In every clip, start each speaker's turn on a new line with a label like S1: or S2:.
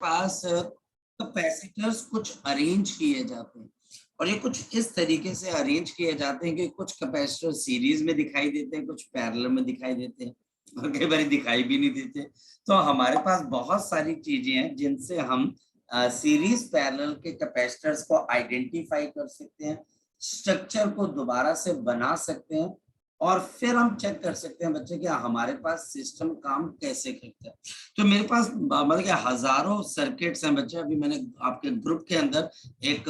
S1: पास capacitors कुछ arrange किए जाते हैं और ये कुछ इस तरीके से अरेंज किए जाते हैं कि कुछ कैपेसिटर सीरीज में दिखाई देते हैं, कुछ पैरेलल में दिखाई देते हैं और कई बार दिखाई भी नहीं देते। तो हमारे पास बहुत सारी चीजें हैं जिनसे हम सीरीज पैरेलल के कैपेसिटर्स को आइडेंटिफाई कर सकते हैं, स्ट्रक्चर को दोबारा से बना सकते हैं और फिर हम चेक कर सकते हैं बच्चे कि हमारे पास सिस्टम काम कैसे करता है। तो मेरे पास मतलब कि हजारों सर्किट्स हैं बच्चे। अभी मैंने आपके ग्रुप के अंदर एक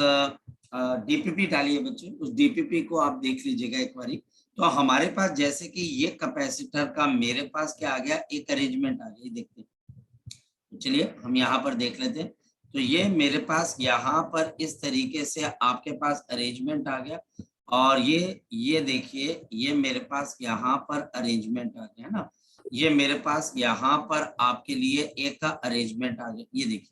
S1: डीपीपी डाली है बच्चे, उस डीपीपी को आप देख लीजिएगा एक बारी। तो हमारे पास जैसे कि ये कैपेसिटर का मेरे पास क्या आ गया, एक अरेंजमेंट आ गया, देखते हैं। चलिए हम यहाँ पर देख लेते हैं। तो ये मेरे पास यहाँ पर इस तरीके से आपके पास अरेंजमेंट आ गया और ये देखिए ये मेरे पास यहाँ पर अरेंजमेंट आ गया ना, ये मेरे पास यहाँ पर आपके लिए एक का अरेंजमेंट आ गया, ये देखिए।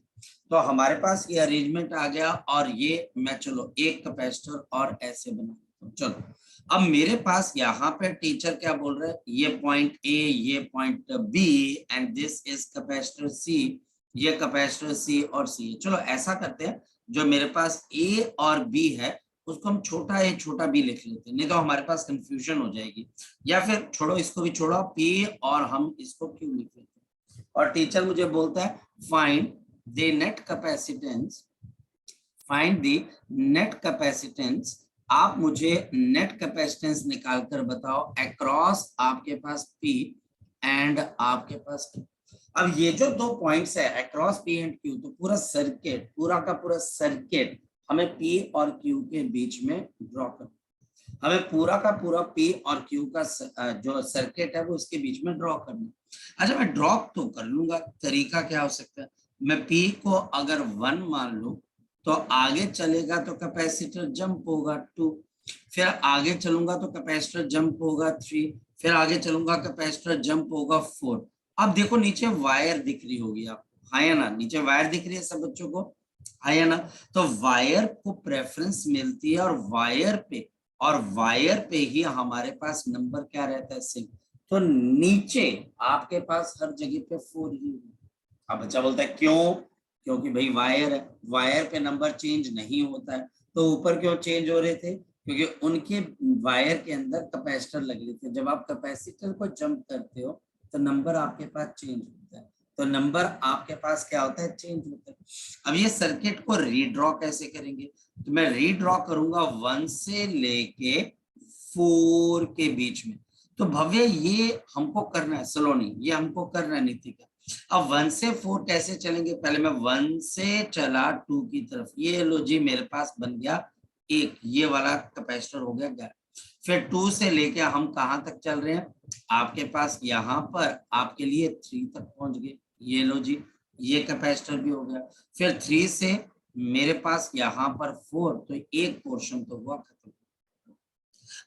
S1: तो हमारे पास ये अरेंजमेंट आ गया और ये मैं चलो एक कैपेसिटर और ऐसे बना देता हूँ। चलो अब मेरे पास यहाँ पे टीचर क्या बोल रहे हैं, ये पॉइंट ए, ये point B and this is capacitor C, ये कैपेसिटर सी और सी। चलो ऐसा करते हैं, जो मेरे पास ए और बी है उसको हम छोटा ए छोटा बी लिख लेते हैं, नहीं तो हमारे पास कंफ्यूजन हो जाएगी। या फिर छोड़ो, इसको भी छोड़ो, पी और हम इसको क्यू लिख लेते हैं। और टीचर मुझे बोलता है find the net capacitance, find the net capacitance. आप मुझे नेट कैपेसिटेंस निकाल कर बताओ अक्रॉस आपके पास पी एंड आपके पास क्यू। अब ये जो दो पॉइंट्स है अक्रॉस पी एंड क्यू, तो पूरा सर्किट, पूरा का पूरा सर्किट हमें पी और क्यू के बीच में ड्रॉ करना, हमें पूरा का पूरा पी और क्यू का जो सर्किट है वो उसके बीच में ड्रॉ करना। अच्छा मैं ड्रॉ तो कर लूंगा, तरीका क्या हो सकता है, मैं पी को अगर 1 मान लूं तो आगे चलेगा तो कैपेसिटर जंप होगा 2, फिर आगे चलूंगा तो कैपेसिटर जंप होगा 3, फिर आगे चलूंगा कैपेसिटर जंप होगा 4। अब देखो नीचे वायर दिख रही होगी आपको, हाँ या ना, नीचे वायर दिख रही है सब बच्चों को, हाँ या ना। तो वायर को प्रेफरेंस मिलती है और वायर पे ही हमारे पास नंबर क्या रहता है, सिंक। तो नीचे आपके पास हर जगह पे 4 ही। अब बच्चा बोलता है क्यों, क्योंकि भाई वायर है, वायर पे नंबर चेंज नहीं होता है। तो ऊपर क्यों चेंज हो रहे थे, क्योंकि उनके वायर के अंदर कैपेसिटर लगे थे। जब आप कैपेसिटर को जंप करते हो तो नंबर आपके पास चेंज होता है, तो नंबर आपके पास क्या होता है, चेंज होता है। अब ये सर्किट को रीड्रॉ कैसे करेंगे, तो मैं रीड्रॉ करूंगा 1 से लेके 4 के बीच में। तो भव्य ये हमको करना है, सलोनी ये हमको करना है नीतिका। अब 1 से 4 कैसे चलेंगे, पहले मैं 1 से चला 2 की तरफ, ये लो जी मेरे पास बन गया एक, ये वाला कैपेसिटर हो गया गैप। फिर 2 से लेके हम कहां तक चल रहे हैं, आपके पास यहाँ पर आपके लिए 3 तक पहुंच गए, ये लो जी ये कैपेसिटर भी हो गया। फिर 3 से मेरे पास यहाँ पर 4, तो एक पोर्शन तो हुआ खत्म।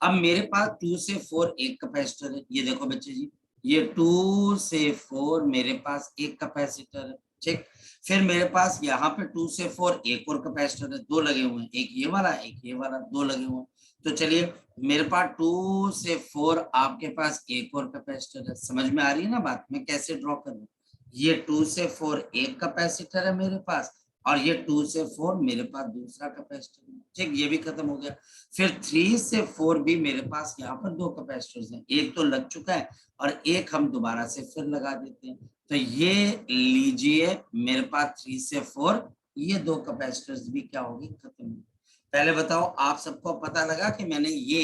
S1: अब मेरे पास 2 से 4 एक कैपेसिटर है, ये देखो बच्चे जी, ये 2 से 4 मेरे पास एक कैपेसिटर है, ठीक। फिर मेरे पास यहाँ पे 2 से 4 एक और कैपेसिटर है, 2 लगे हुए हैं, एक ये वाला एक ये वाला, 2 लगे हुए हैं। तो चलिए मेरे पास 2 से 4 आपके पास एक और कैपेसिटर है। समझ में आ रही है ना बात, मैं कैसे ड्रॉ कर रहा हूँ। ये 2 से 4 एक कैपेसिटर है मेरे पास और ये 2 से 4 मेरे पास दूसरा कैपेसिटर है, ठीक, ये भी खत्म हो गया। फिर 3 से 4 भी मेरे पास यहाँ पर 2 कैपेसिटर्स हैं, एक तो लग चुका है और एक हम दोबारा से फिर लगा देते हैं। तो ये लीजिए मेरे पास 3 से 4 ये 2 कैपेसिटर्स भी क्या होगी, खत्म। पहले बताओ आप सबको पता लगा कि मैंने ये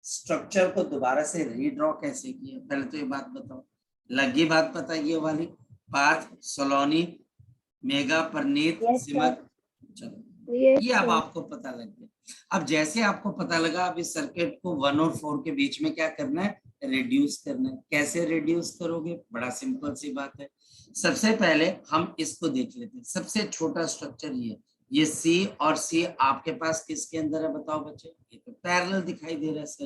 S1: स्ट्रक्चर को दोबारा से रीड्रॉ कैसे किया, पहले तो ये बात बताओ, लगी बात पता, ये वाली पार्थ, सलोनी, मेगा, परनीत, सिमर, चलो ये अब आपको पता लग गया। अब जैसे आपको पता लगा, अब इस सर्किट को 1 और 4 के बीच में क्या करना है, रिड्यूस करना है। कैसे रिड्यूस करोगे, बड़ा सिंपल सी बात है। सबसे पहले हम इसको देख लेते हैं, सबसे छोटा स्ट्रक्चर ये सी और सी आपके पास किसके अंदर है बताओ बच्चे, ये तो पैरेलल दिखाई दे रहा है सर।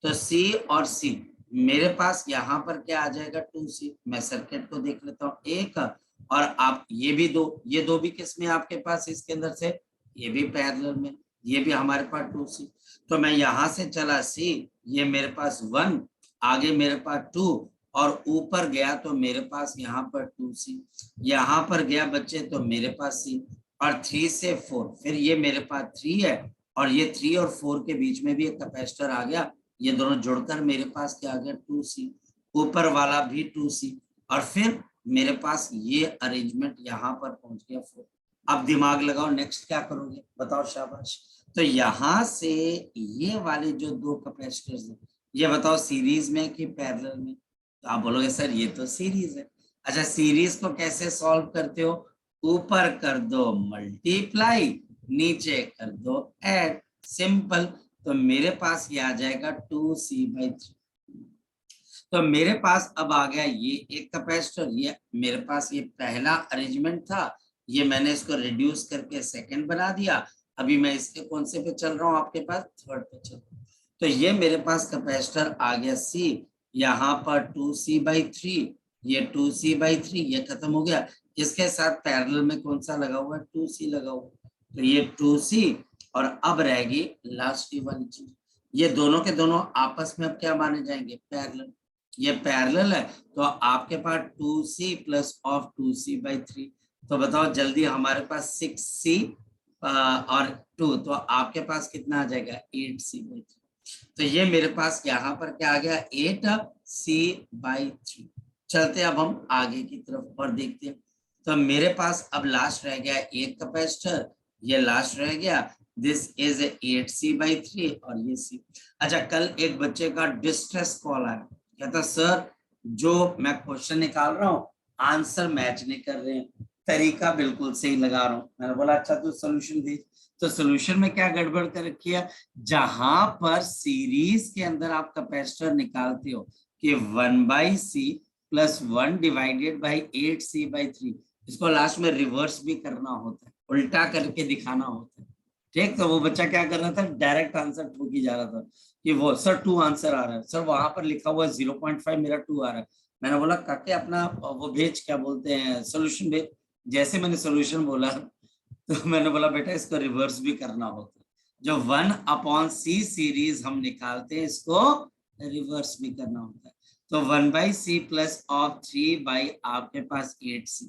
S1: तो सी और सी मेरे पास यहाँ पर क्या आ जाएगा, 2C। मैं सर्किट को देख लेता हूँ एक, और आप ये भी दो, ये दो भी किस में आपके पास इसके अंदर से, ये भी पैरेलल में, ये भी हमारे पास 2C। तो मैं यहां से चला C, ये मेरे पास 1, आगे मेरे पास 2, और ऊपर गया तो मेरे पास यहाँ पर 2C, यहाँ पर गया बच्चे तो मेरे पास C, और 3 से 4, फिर ये मेरे पास 3 है और ये 3 और 4 के बीच में भी एक कैपेसिटर आ गया, ये दोनों जुड़कर मेरे पास क्या आ गया 2C, ऊपर वाला भी 2C, और फिर मेरे पास ये अरेंजमेंट यहाँ पर पहुंच गया 4। अब दिमाग लगाओ नेक्स्ट क्या करोगे, बताओ शाबाश। तो यहाँ से ये वाले जो दो कैपेसिटर्स हैं, ये बताओ सीरीज में कि पैरेलल में, तो आप बोलोगे सर ये तो सीरीज है। अच्छा, सीरीज को कैसे सॉल्व करते हो, ऊपर कर दो मल्टीप्लाई, नीचे कर दो ऐड, सिंपल। तो मेरे पास ये आ जाएगा 2C/3। तो मेरे पास अब आ गया ये एक कैपेसिटर, ये मेरे पास ये पहला अरेंजमेंट था, ये मैंने इसको रिड्यूस करके सेकंड बना दिया। अभी मैं इसके कौन से पे चल रहा हूँ, आपके पास थर्ड पे चल रहा हूँ। तो ये मेरे पास कैपेसिटर आ गया C, यहाँ पर 2C/3, ये 2C/3, ये खत्म हो गया। इसके साथ पैरेलल में कौन सा लगा हुआ है, 2C लगा हुआ, तो ये 2C, और अब रहेगी लास्ट वाली चीज, ये दोनों के दोनों आपस में अब क्या माने जाएंगे, पैरेलल। ये पैरेलल है तो आपके पास 2C प्लस ऑफ 2C/3, तो बताओ जल्दी, हमारे पास 6C और 2, तो आपके पास कितना आ जाएगा 8C/3। तो ये मेरे पास यहाँ पर क्या आ गया 8C/3। चलते अब हम आगे की तरफ और देखते हैं। तो मेरे पास अब लास्ट रह गया एक कैपेसिटर, ये लास्ट रह गया, दिस इज 8C/3 और ये C। अच्छा, कल एक बच्चे का डिस्ट्रेस कॉल आया, कहता सर जो मैं क्वेश्चन निकाल रहा हूँ आंसर मैच नहीं कर रहे हैं, तरीका बिल्कुल सही लगा रहा हूँ। मैंने बोला अच्छा तू सोल्यूशन भेज। तो सोल्यूशन में क्या गड़बड़ कर रखी है, जहां पर सीरीज के अंदर आप कैपेसिटर निकालते हो कि 1/C plus 1 divided by 8C/3, इसको लास्ट में रिवर्स भी करना होता है, उल्टा करके दिखाना होता है। ठीक, तो वो बच्चा क्या कर रहा था, डायरेक्ट आंसर ठोक ही जा रहा था कि वो सर 2 आंसर आ रहा है, सर वहां पर लिखा हुआ है 0.5, मेरा 2 आ रहा है। मैंने बोला काके अपना वो भेज, क्या बोलते हैं, सोल्यूशन भेज। जैसे मैंने सोल्यूशन बोला तो मैंने बोला बेटा इसको रिवर्स भी करना होता है, जो 1/C सीरीज हम निकालते हैं इसको रिवर्स भी करना होता है। तो 1/C प्लस ऑफ 3 बाई आपके पास 8C।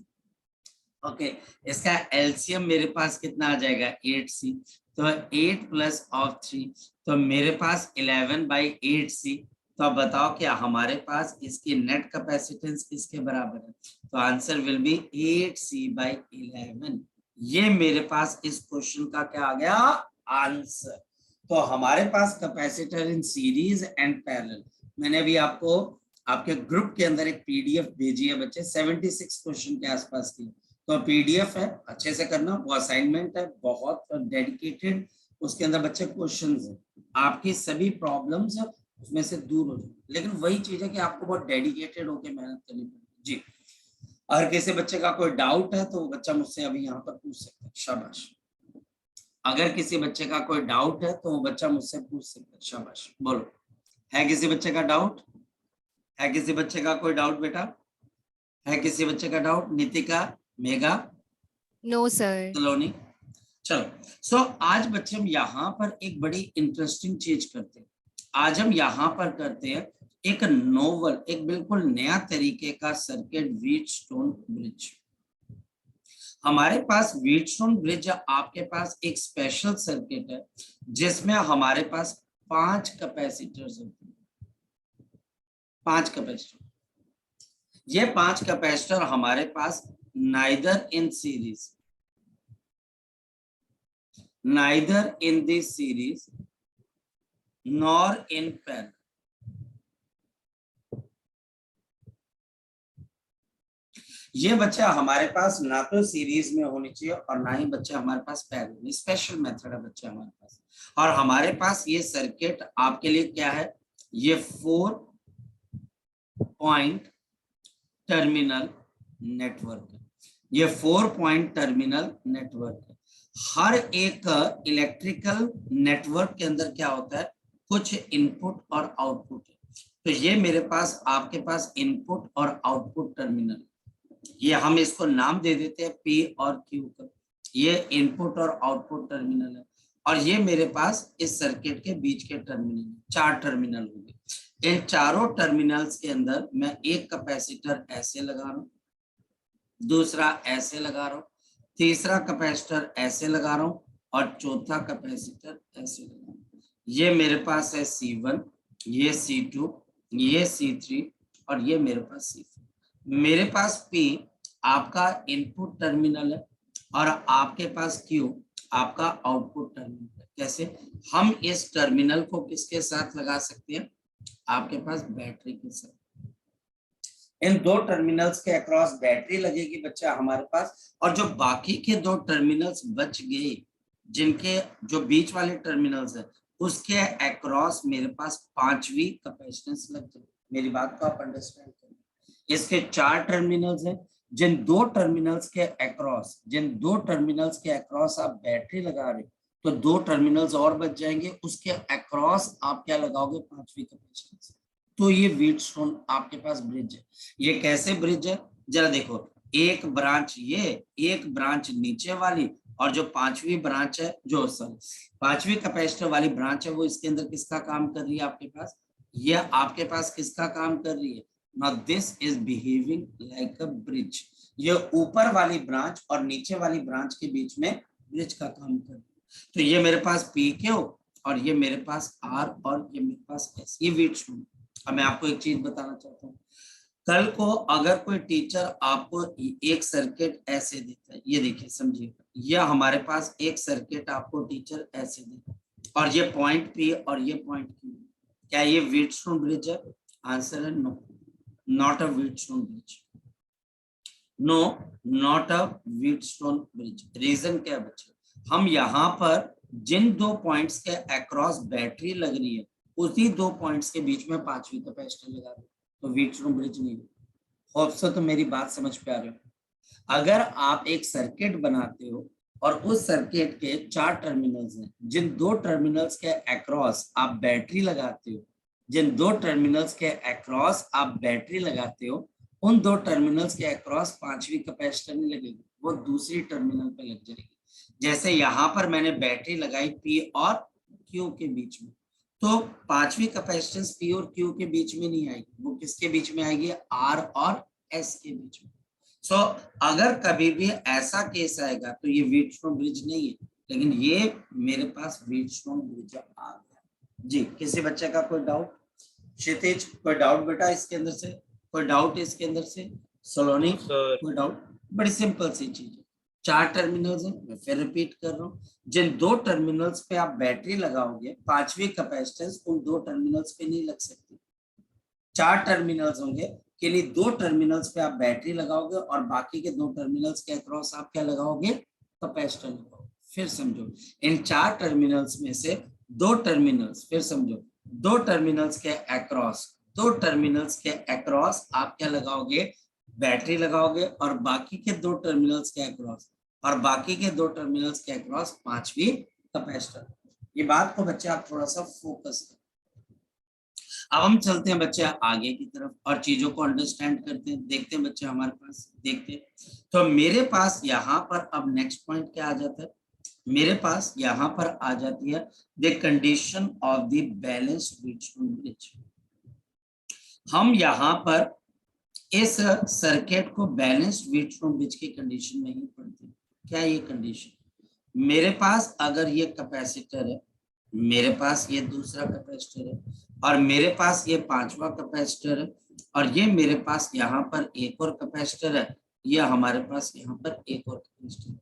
S1: ओके, इसका एलसीएम मेरे पास कितना आ जाएगा 8C, तो 8 प्लस ऑफ 3, तो मेरे पास 11/8C। तो अब बताओ क्या हमारे पास इसकी नेट कैपेसिटेंस किसके बराबर है, तो आंसर विल बी 8C/11। ये मेरे पास इस क्वेश्चन का क्या आ गया आंसर। तो हमारे पास capacitor in series and parallel, मैंने अभी आपको आपके ग्रुप के अंदर एक पीडीएफ भेजी है बच्चे, 76 क्वेश्चन के आसपास की, तो पीडीएफ है, अच्छे से करना, वो असाइनमेंट है बहुत डेडिकेटेड, उसके अंदर बच्चे क्वेश्चंस हैं, आपकी सभी प्रॉब्लम्स उसमें से दूर हो जाए, लेकिन वही चीज है कि आपको बहुत डेडिकेटेड होकर मेहनत करनी पड़ेगी जी। अगर किसी बच्चे का कोई डाउट है तो वो बच्चा मुझसे अभी यहाँ पर पूछ सकता है, शाबाश। अगर किसी बच्चे का कोई डाउट है तो वो बच्चा मुझसे पूछ सकता है, शाबाश, बोलो। है किसी बच्चे का डाउट, है किसी बच्चे का कोई डाउट बेटा, है किसी बच्चे का doubt, Nitika, Megha,
S2: no sir,
S1: Saloni, चलो। सो आज बच्चे हम यहाँ पर एक बड़ी इंटरेस्टिंग चीज करते हैं, आज हम यहाँ पर करते हैं एक नोवल, एक बिल्कुल नया तरीके का सर्किट, व्हीटस्टोन ब्रिज। हमारे पास व्हीटस्टोन ब्रिज, आपके पास एक स्पेशल सर्किट है जिसमें हमारे पास 5 कैपेसिटर्स होते हैं, 5 कैपेसिटर। ये 5 कैपेसिटर हमारे पास neither in series, neither in the series nor in parallel। ये बच्चा हमारे पास ना तो सीरीज में होनी चाहिए और ना ही बच्चा हमारे पास पैरेलल, स्पेशल मेथड है बच्चा हमारे पास। और हमारे पास ये सर्किट आपके लिए क्या है, ये 4 पॉइंट टर्मिनल नेटवर्क है, ये 4 पॉइंट टर्मिनल नेटवर्क है। हर एक इलेक्ट्रिकल नेटवर्क के अंदर क्या होता है, कुछ इनपुट और आउटपुट है। तो ये मेरे पास आपके पास इनपुट और आउटपुट टर्मिनल, ये हम इसको नाम दे देते हैं P और Q का, ये इनपुट और आउटपुट टर्मिनल है। और ये मेरे पास इस सर्किट के बीच के टर्मिनल, 4 टर्मिनल होंगे। इन चारों टर्मिनल्स के अंदर मैं एक कैपेसिटर ऐसे लगा रहा हूं, दूसरा ऐसे लगा रहा हूं, तीसरा कैपेसिटर ऐसे लगा रहा हूं और चौथा कैपेसिटर ऐसे लगा रहा हूं। ये मेरे पास है C1, ये C2, ये C3 और ये मेरे पास C4। मेरे पास P आपका इनपुट टर्मिनल है और आपके पास Q आपका आउटपुट टर्मिनल है। कैसे? हम इस टर्मिनल को किसके साथ लगा सकते हैं? आपके पास बैटरी के साथ। इन दो टर्मिनल्स के अक्रॉस बैटरी लगेगी बच्चा हमारे पास, और जो बाकी के दो टर्मिनल्स बच गए, जिनके जो बीच वाले टर्मिनल्स है, उसके अक्रॉस मेरे पास पांचवी कैपेसिटेंस लग जाए। मेरी बात को आप अंडरस्टैंड करें। इसके चार टर्मिनल्स हैं, जिन दो टर्मिनल्स के अक्रॉस आप बैटरी लगा रहे, तो दो टर्मिनल्स और बच जाएंगे, उसके अक्रॉस आप क्या लगाओगे? पांचवी कैपेसिटेंस। तो ये व्हीटस्टोन आपके पास ब्रिज है। ये कैसे ब्रिज है? जरा देखो, एक ब्रांच ये, एक ब्रांच नीचे वाली, और जो पांचवी ब्रांच है, जो पांचवी कैपेसिटर वाली ब्रांच है, वो इसके अंदर किसका काम कर रही है आपके पास? ये आपके पास किसका काम कर रही है? Now this is behaving like a bridge. ये ऊपर वाली ब्रांच और नीचे वाली ब्रांच के बीच में ब्रिज का काम कर रही है। तो ये मेरे पास PQ और ये मेरे पास R और ये मेरे पास S, ये व्हीटस्टोन। अब मैं आपको एक चीज बताना चाहता हूँ। कल को अगर कोई टीचर आपको एक सर्किट ऐसे देता है, ये देखिए समझिएगा, ये हमारे पास एक सर्किट आपको टीचर ऐसे देता है और ये पॉइंट P और ये पॉइंट Q, क्या ये व्हीटस्टोन ब्रिज है? आंसर है no, not a Wheatstone bridge. No, not a Wheatstone bridge. Reason क्या है बच्चे? हम यहाँ पर जिन दो पॉइंट्स के अक्रॉस बैटरी लग रही है, उसी दो पॉइंट्स के बीच में पांचवी कैपेसिटर लगा रहे, तो व्हीटस्टोन ब्रिज नहीं है। होप सो तो मेरी बात समझ पे आ रही हो। अगर आप एक सर्किट बनाते हो और उस सर्किट के चार टर्मिनल्स हैं, जिन दो टर्मिनल्स के अक्रॉस आप बैटरी लगाते हो, जिन दो टर्मिनल्स के अक्रॉस आप बैटरी लगाते हो, उन दो टर्मिनल्स के अक्रॉस पांचवी कैपेसिटर नहीं लगेगी, वो दूसरी टर्मिनल पे लग जाएगी। जैसे यहाँ पर मैंने बैटरी लगाई P और Q के बीच में, तो पांचवी कैपेसिटेंस P और Q के बीच में नहीं आएगी, वो किसके बीच में आएगी? R और S के बीच में। सो अगर कभी भी ऐसा केस आएगा तो ये व्हीटस्टोन ब्रिज नहीं है, लेकिन ये मेरे पास व्हीटस्टोन ब्रिज आ गया जी। किसी बच्चे का कोई डाउट? क्षितिज, कोई डाउट बेटा इसके अंदर से? कोई डाउट इसके अंदर से? सलोनी, कोई डाउट? बड़ी सिंपल सी चीज है। चार टर्मिनल्स हैं, मैं फिर रिपीट कर रहा हूँ। जिन दो टर्मिनल्स पे आप बैटरी लगाओगे, पांचवी कैपेसिटेंस उन दो टर्मिनल्स पे नहीं लग सकती। चार टर्मिनल्स होंगे, के लिए दो टर्मिनल्स पे आप बैटरी लगाओगे और बाकी के दो टर्मिनल्स के अक्रॉस आप क्या लगाओगे? कैपेसिटर लगाओगे। फिर समझो, इन चार टर्मिनल्स में से दो टर्मिनल्स, फिर समझो, दो टर्मिनल्स के अक्रॉस, दो टर्मिनल्स के अक्रॉस आप क्या लगाओगे? बैटरी लगाओगे, और बाकी के दो टर्मिनल्स के अक्रॉस, और बाकी के दो टर्मिनल्स के अक्रॉस पांचवी कैपेसिटर। ये बात को बच्चे आप थोड़ा सा फोकस करें। अब हम चलते हैं बच्चे आगे की तरफ और चीजों को अंडरस्टैंड करते हैं। देखते हैं बच्चे हमारे पास, देखते हैं। तो मेरे पास यहाँ पर अब नेक्स्ट पॉइंट क्या आ जाता है? मेरे पास यहाँ पर आ जाती है the condition of the balanced Wheatstone bridge. हम यहाँ पर इस सर्किट को बैलेंस्ड व्हीटस्टोन ब्रिज की कंडीशन में ही पढ़ते हैं। क्या ये कंडीशन? मेरे पास अगर ये कैपेसिटर है, मेरे पास ये दूसरा कैपेसिटर है, और मेरे पास ये पांचवा कैपेसिटर है, और ये मेरे पास यहाँ पर एक और कैपेसिटर है, ये हमारे पास यहाँ पर एक और कैपेसिटर।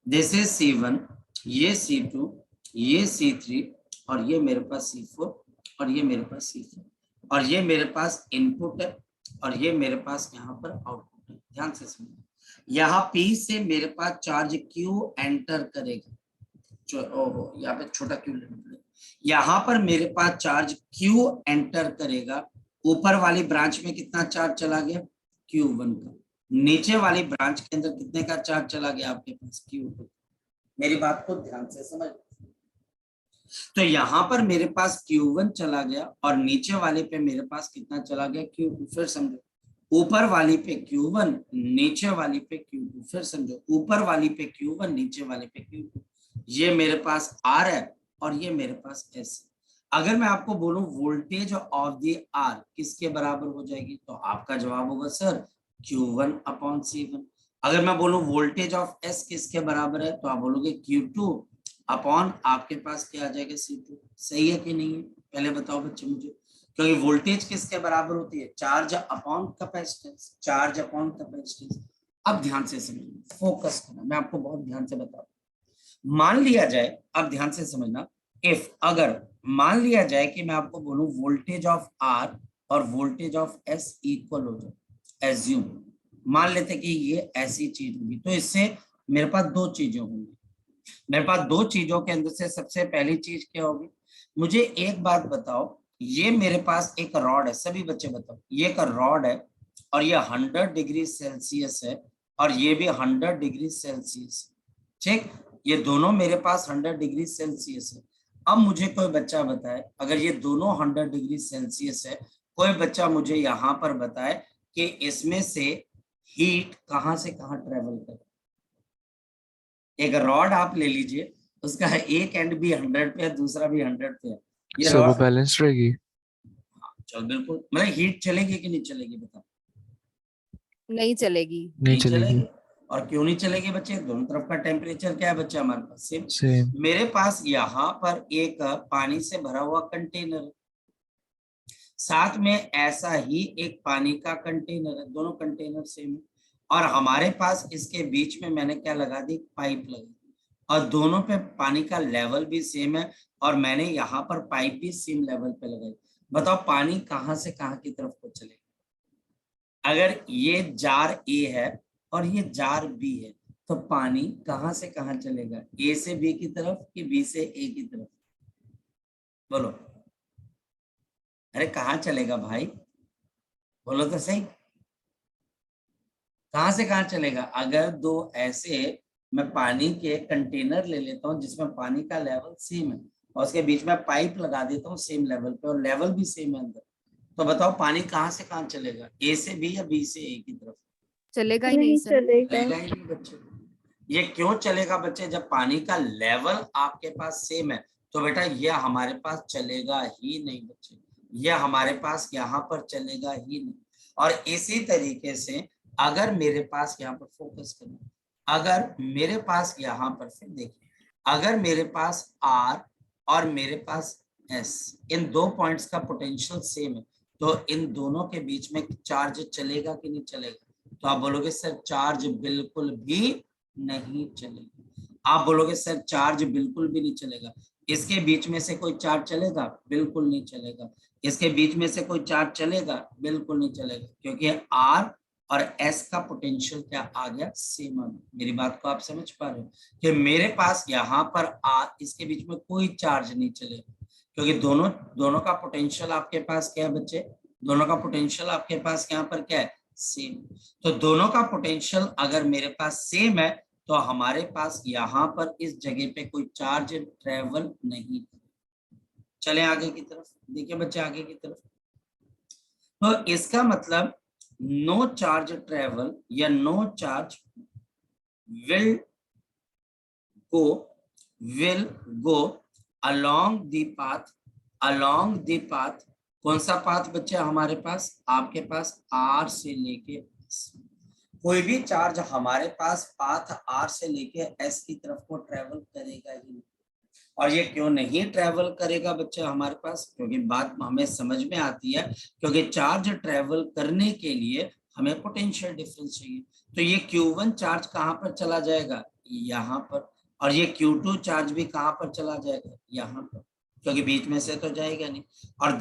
S1: दिस इज C1, ये C2, ये C3, और ये मेरे पास C4, और ये मेरे पास C4, और ये मेरे पास इनपुट है, और ये मेरे पास यहाँ पर आउटपुट है। ध्यान से समझो, यहाँ P से मेरे पास चार्ज Q एंटर करेगा। ओहो, यहाँ पे छोटा Q लेना पड़ेगा। यहाँ पर मेरे पास चार्ज Q एंटर करेगा। ऊपर वाली ब्रांच में कितना चार्ज चला गया? Q1 का। नीचे वाली ब्रांच के अंदर कितने का चार्ज चला गया आपके पास? Q2। मेरी बात को ध्यान से समझ। तो यहाँ पर मेरे पास Q1 चला गया और नीचे वाले पे मेरे पास कितना चला गया? Q2। फिर समझो, ऊपर वाली पे Q1, नीचे वाली पे Q2। फिर समझो, ऊपर वाली पे Q1, नीचे वाले पे Q2। ये मेरे पास R है और ये मेरे पास S। अगर मैं आपको बोलूं वोल्टेज ऑफ द आर किसके बराबर हो जाएगी, तो आपका जवाब होगा सर Q1 अपॉन C1। अगर मैं बोलूं वोल्टेज ऑफ S किसके बराबर है, तो आप बोलोगे Q2 अपॉन आपके पास क्या आ जाएगा C2। सही है कि नहीं है, पहले बताओ बच्चे मुझे। क्योंकि वोल्टेज किसके बराबर होती है, charge upon capacitance, charge upon capacitance. अब ध्यान से समझना, फोकस करना, मैं आपको बहुत ध्यान से बता, मान लिया जाए, अब ध्यान से समझना, इफ अगर मान लिया जाए कि मैं आपको बोलूं वोल्टेज ऑफ आर और वोल्टेज ऑफ एस इक्वल हो जाए, एज्यूम मान लेते कि ये ऐसी चीज होगी, तो इससे मेरे पास दो चीजें होंगी। मेरे पास दो चीजों के अंदर से सबसे पहली चीज क्या होगी, मुझे एक बात बताओ, ये मेरे पास एक रॉड है, सभी बच्चे बताओ, ये एक रॉड है और ये 100 डिग्री सेल्सियस है और ये भी 100 डिग्री सेल्सियस, ठीक, ये दोनों मेरे पास 100 डिग्री सेल्सियस है। अब मुझे कोई बच्चा बताए, अगर ये दोनों 100 डिग्री सेल्सियस है, कोई बच्चा मुझे यहाँ पर बताए कि इसमें से हीट कहाँ से कहाँ ट्रेवल करे। एक रॉड आप ले लीजिए, उसका एक एंड भी 100 पे है, दूसरा भी 100 पे है, ये
S3: सर वो
S1: रॉड,
S3: बैलेंस रहेगी।
S1: चल बिल्कुल, मतलब हीट चलेगी कि नहीं चलेगी बताओ।
S2: नहीं चलेगी।
S3: नहीं चलेगी।
S1: और क्यों नहीं चलेगी बच्चे, दोनों तरफ का टेम्परेचर क्या है बच्चे हमारे पास सेम।
S3: सेम।
S1: मेरे पास यहाँ पर एक पानी से भरा हुआ कंटेनर है, साथ में ऐसा ही एक पानी का कंटेनर है, दोनों कंटेनर सेम है, और हमारे पास इसके बीच में मैंने क्या लगा दी, पाइप लगा दी, और दोनों पे पानी का लेवल भी सेम है, और मैंने यहाँ पर पाइप भी सेम लेवल पे लगाई। बताओ पानी कहाँ से कहाँ की तरफ को चलेगा। अगर ये जार ए है और ये जार बी है, तो पानी कहाँ से कहाँ चलेगा, ए से बी की तरफ कि बी से ए की तरफ, बोलो। अरे कहाँ चलेगा भाई, बोलो तो सही, कहाँ से कहाँ चलेगा। अगर दो ऐसे मैं पानी के कंटेनर ले लेता हूँ जिसमें पानी का लेवल सेम है और उसके बीच में पाइप लगा देता हूँ सेम लेवल पे और लेवल भी सेम है अंदर, तो बताओ पानी कहाँ से कहाँ चलेगा, ए से बी या बी से ए की तरफ।
S2: चलेगा ही नहीं सर।
S1: चलेगा ही नहीं बच्चे। ये क्यों चलेगा बच्चे, जब पानी का लेवल आपके पास सेम है तो बेटा ये हमारे पास चलेगा ही नहीं बच्चे, ये हमारे पास यहाँ पर चलेगा ही नहीं। और इसी तरीके से अगर मेरे पास यहाँ पर फोकस करना, अगर मेरे पास यहाँ पर फिर देखिए, अगर मेरे पास आर और मेरे पास एस, इन दो पॉइंट्स का पोटेंशियल सेम है, तो इन दोनों के बीच में चार्ज चलेगा कि नहीं चलेगा, तो आप बोलोगे सर चार्ज बिल्कुल भी नहीं चलेगा। आप बोलोगे सर चार्ज बिल्कुल भी नहीं चलेगा, इसके बीच में से कोई चार्ज चलेगा, बिल्कुल नहीं चलेगा, इसके बीच में से कोई चार्ज चलेगा, बिल्कुल नहीं चलेगा, क्योंकि आर और एस का पोटेंशियल क्या आ गया, सेम आ गया। मेरी बात को आप समझ पा रहे हो कि मेरे पास यहाँ पर आर, इसके बीच में कोई चार्ज नहीं चलेगा, क्योंकि दोनों का पोटेंशियल आपके पास क्या है बच्चे, दोनों का पोटेंशियल आपके पास यहाँ पर क्या है, सेम। तो दोनों का पोटेंशियल अगर मेरे पास सेम है तो हमारे पास यहाँ पर इस जगह पे कोई चार्ज ट्रेवल नहीं। चले आगे की तरफ, देखिए बच्चे आगे की तरफ, तो इसका मतलब नो चार्ज ट्रेवल या no charge will go along the path, along the path, कौन सा पाथ बच्चे हमारे पास, आपके पास आर से लेके एस, कोई भी चार्ज हमारे पास पाथ आर से लेके एस की तरफ को ट्रेवल करेगा ही नहीं। और ये क्यों नहीं ट्रेवल करेगा बच्चे हमारे पास, क्योंकि बात हमें समझ में आती है, क्योंकि चार्ज ट्रेवल करने के लिए हमें पोटेंशियल डिफरेंस चाहिए। तो ये Q1 चार्ज कहाँ पर चला जाएगा, यहाँ पर, और ये Q2 चार्ज भी कहाँ पर चला जाएगा, यहाँ पर, क्योंकि बीच में से तो जाएगा नहीं। और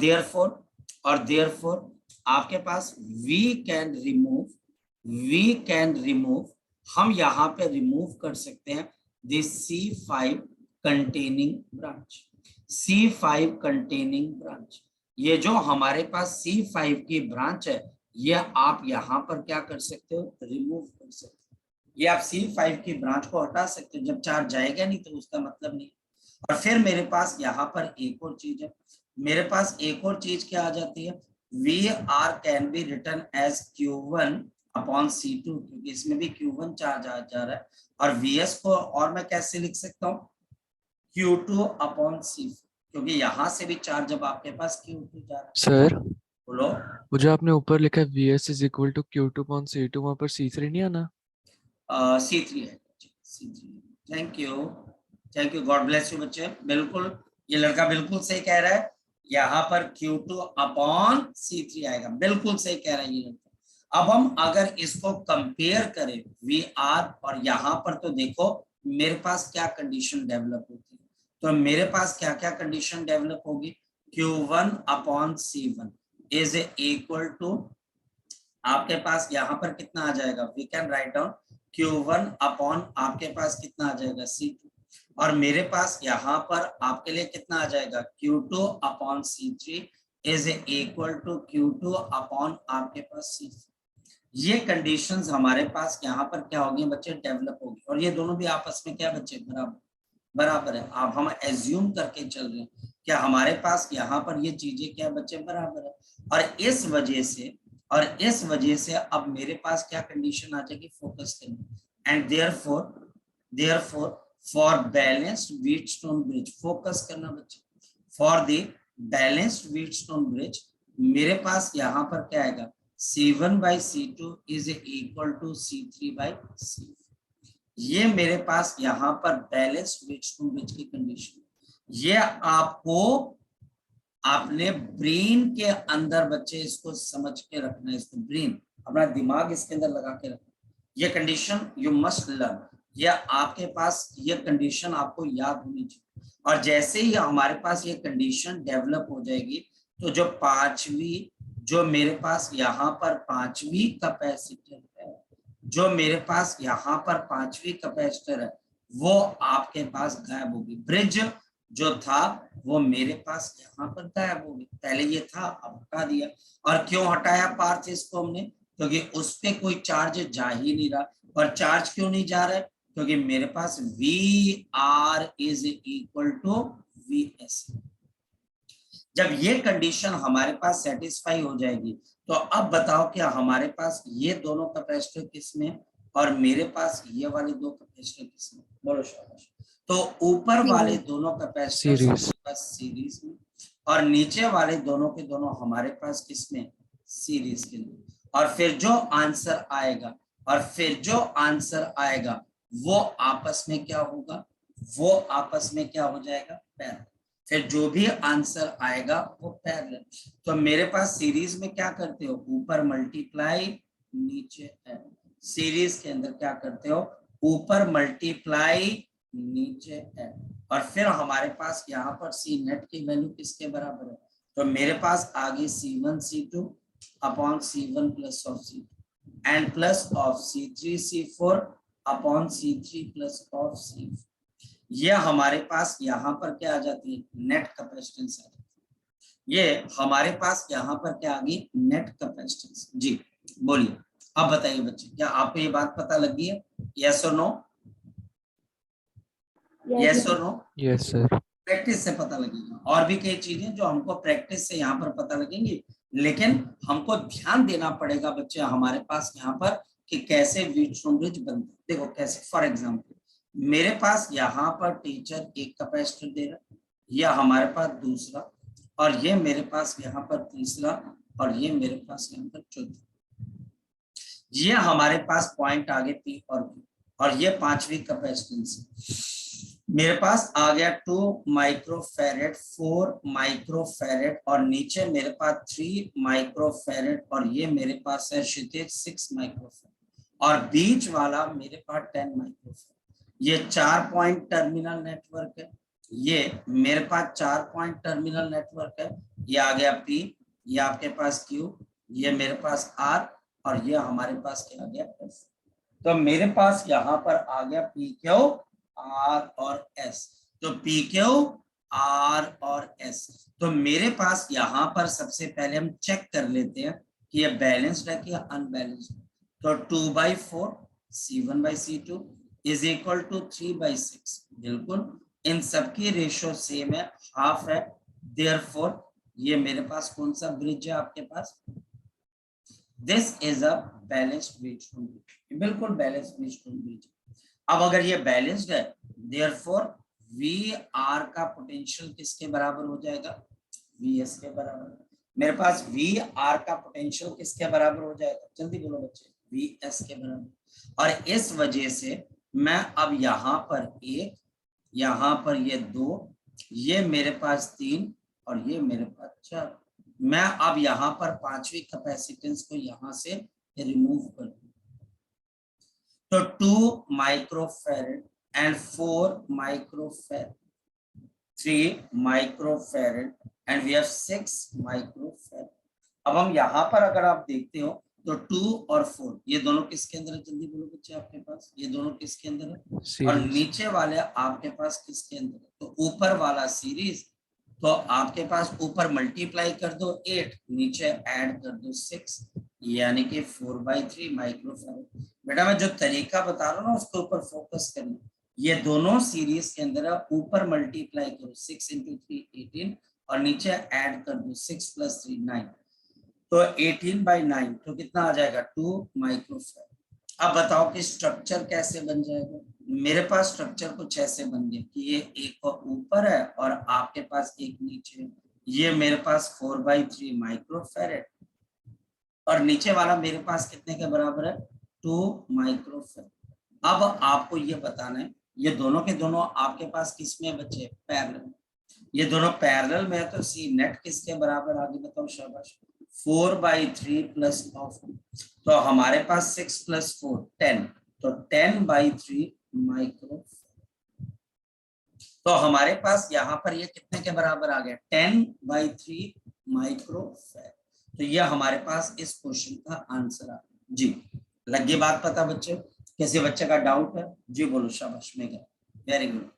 S1: देयरफॉर आपके पास वी कैन रिमूव, हम यहाँ पे रिमूव कर सकते हैं this C5 containing branch, C5 containing branch, ये जो हमारे पास C5 की ब्रांच है, ये आप यहाँ पर क्या कर सकते हो, रिमूव कर सकते हो, ये आप C5 की ब्रांच को हटा सकते हो, जब चार्ज जाएगा नहीं तो उसका मतलब नहीं। और फिर मेरे पास यहाँ पर एक और चीज है, मेरे पास एक और चीज क्या आ जाती है, VR can be written as Q1 upon C2, क्योंकि इसमें भी Q1 चार्ज आ जा रहा है, और VS को और मैं कैसे लिख सकता हूँ, Q2 अपॉन C4, क्योंकि यहाँ से भी चार्ज जब आपके पास Q2 जा रहा है।
S3: सर
S1: बोलो।
S3: वो जो आपने ऊपर लिखा है VS is equal to Q2 upon C2, वहां पर C3 नहीं आना?
S1: C3 है, C3। Thank you, God bless you बच्चे। बिल्कुल, ये लड़का बिल्कुल सही कह रहा है, यहाँ पर Q2 अपॉन C3 आएगा, बिल्कुल सही कह रहा है ये लड़का। अब हम अगर इसको कंपेयर करें VR और यहाँ पर, तो देखो मेरे पास क्या कंडीशन डेवलप होती है। तो मेरे पास क्या क्या कंडीशन डेवलप होगी, Q1 upon C1 is equal to, आपके पास यहाँ पर कितना आ जाएगा, we can write down Q1 upon आपके पास कितना आ जाएगा C2, और मेरे पास यहाँ पर आपके लिए कितना आ जाएगा Q2 upon C3 is equal to Q2 upon आपके पास C4। ये कंडीशंस हमारे पास यहाँ पर क्या होगी बच्चे, डेवलप होगी, और ये दोनों भी आपस में क्या बच्चे, बराबर है। अब हम एज्यूम करके चल रहे हैं कि हमारे पास यहाँ पर ये चीजें क्या बच्चे, बराबर है, और इस वजह से अब मेरे पास क्या कंडीशन आ जाएगी, फोकस करना। And therefore for balanced Wheatstone bridge, focus करना बच्चे, for the balanced Wheatstone bridge मेरे पास यहाँ पर क्या आएगा, C1 by C2 is equal to C3 by C4। ये मेरे पास यहाँ पर बैलेंस्ड व्हीटस्टोन ब्रिज की कंडीशन, ये आपको आपने ब्रेन के अंदर बच्चे इसको समझ के रखना है, इसको ब्रेन, अपना दिमाग इसके अंदर लगा के रखना। ये कंडीशन यू मस्ट लर्न, ये आपके पास ये कंडीशन आपको याद होनी चाहिए, और जैसे ही हमारे पास ये कंडीशन डेवलप हो जाएगी, तो जो मेरे पास यहाँ पर पांचवी कैपेसिटर है, जो मेरे पास यहाँ पर पांचवी कैपेसिटर है, वो आपके पास गायब होगी। ब्रिज जो था वो मेरे पास यहाँ पर गायब हो गया, पहले ये था अब हटा दिया। और क्यों हटाया पार्थ इसको हमने, क्योंकि उस पे कोई चार्ज जा ही नहीं रहा। और चार्ज क्यों नहीं जा रहा है, क्योंकि मेरे पास VR is equal to VS। जब ये कंडीशन हमारे पास सेटिस्फाई हो जाएगी, तो अब बताओ क्या हमारे पास ये दोनों कैपेसिटर किसमें, और मेरे पास ये वाले दो कैपेसिटर किसमें, बोलो शाबाश। तो ऊपर वाले दोनों कैपेसिटर सीरीज में, और नीचे वाले दोनों के दोनों हमारे पास किसमें, सीरीज के लिए। और फिर जो आंसर आएगा वो आपस में क्या होगा, वो आपस में क्या हो जाएगा, पैरेलल। फिर जो भी आंसर आएगा वो पैरेलल। तो मेरे पास सीरीज में क्या करते हो, ऊपर मल्टीप्लाई नीचे ऐड, सीरीज के अंदर क्या करते हो, ऊपर मल्टीप्लाई नीचे ऐड, और फिर हमारे पास यहाँ पर C नेट की वैल्यू किसके बराबर है, तो मेरे पास आगे C1 C2 upon C1 plus of C2 and plus of C3 C4 upon C3 plus of C4। ये हमारे पास यहाँ पर क्या आ जाती है, नेट कैपेसिटेंस आ जाती है। ये हमारे पास यहाँ पर क्या आ गई, नेट कैपेसिटेंस। जी बोलिए, अब बताइए बच्चे, क्या आपको ये बात पता लगी है, यस और नो, यस और नो?
S3: Yes sir.
S1: प्रैक्टिस से पता लगेगा, और भी कई चीजें जो हमको प्रैक्टिस से यहाँ पर पता लगेंगी, लेकिन हमको ध्यान देना पड़ेगा बच्चे हमारे पास यहाँ पर कि कैसे व्हीटस्टोन ब्रिज बनता है। देखो कैसे, फॉर एग्जाम्पल मेरे पास यहाँ पर टीचर एक कैपेसिटर दे रहा है, यह हमारे पास दूसरा, और ये मेरे पास यहाँ पर तीसरा, और ये मेरे पास यहाँ पर चौथा। ये हमारे पास पॉइंट आगे P और Q, और ये पांचवी कैपेसिटेंस मेरे पास आ गया 2 माइक्रोफैरेड, 4 माइक्रोफैरेड, और नीचे मेरे पास 3 माइक्रोफैरेड, और ये मेरे पास है क्षितिज 6 माइक्रोफैरेड, और बीच वाला मेरे पास 10 माइक्रोफैरेड। ये 4 पॉइंट टर्मिनल नेटवर्क है, ये मेरे पास 4 पॉइंट टर्मिनल नेटवर्क है। ये आ गया P, ये आपके पास Q, ये मेरे पास R, और ये हमारे पास क्या आ गया S। तो मेरे पास यहाँ पर आ गया PQ R और S। तो PQ R और S, तो मेरे पास यहाँ पर सबसे पहले हम चेक कर लेते हैं कि ये बैलेंस्ड है कि अनबैलेंस्ड है। तो 2/4 C1 by C2 is equal to 3/6, बिल्कुल इन सबकी रेशियो सेम है, हाफ है। देयरफॉर ये मेरे पास कौन सा ब्रिज है आपके पास, this is a balanced Wheatstone bridge, बिल्कुल बैलेंस्ड व्हीटस्टोन ब्रिज। अब अगर ये बैलेंस्ड है, देयरफॉर वी आर का पोटेंशियल किसके बराबर हो जाएगा, वी एस के बराबर। मेरे पास वी आर का पोटेंशियल किसके बराबर हो जाएगा, जल्दी बोलो बच्चे, वी एस के बराबर। और इस वजह से मैं अब यहाँ पर एक, यहाँ पर ये दो, ये मेरे पास 3 और ये मेरे पास 4। मैं अब यहाँ पर पांचवी कैपेसिटेंस को यहाँ से रिमूव कर दूं, तो 2 microfarad and 4 microfarad, 3 microfarad and we have 6 microfarad. अब हम यहाँ पर अगर आप देखते हो तो 2 और 4 ये दोनों किसके अंदर है, जल्दी बोलो बच्चे आपके पास, ये दोनों किसके अंदर है, और
S3: सीरीज।
S1: नीचे वाले आपके पास किसके अंदर है, तो ऊपर वाला सीरीज। तो आपके पास ऊपर मल्टीप्लाई कर दो 8, नीचे ऐड कर दो 6, यानी कि 4/3 माइक्रोफैरड। बेटा मैं जो तरीका बता रहा हूँ ना उसके ऊपर फोकस करना, ये दोनों सीरीज के अंदर है, ऊपर मल्टीप्लाई करो 6 × 3 18 और नीचे ऐड कर दो 6 + 3 9, तो 18/9 तो कितना आ जाएगा 2 माइक्रोफैरड। अब बताओ कि स्ट्रक्चर कैसे बन जाएगा, मेरे पास स्ट्रक्चर कुछ ऐसे बन गया कि ये एक ऊपर है और आपके पास एक नीचे, ये मेरे पास 4/3 माइक्रोफैरड और नीचे वाला मेरे पास कितने के बराबर है 2 माइक्रोफैरड। अब आपको ये बताना है ये दोनों के दोनों आपके पास किस में बचे, पैरेलल। ये दोनों पैरेलल में है तो सी नेट किसके बराबर, आगे बताओ शाबाश, 4/3 प्लस ऑफ, तो हमारे पास 6 + 4 10, तो 10/3 माइक्रो। तो हमारे पास यहाँ पर ये कितने के बराबर आ गया 10/3 माइक्रोफैरड। तो ये हमारे पास इस क्वेश्चन का आंसर आ जी। लग गई बात पता बच्चे, किसी बच्चे का डाउट है, जी बोलो शाबाश मेघा, वेरी गुड।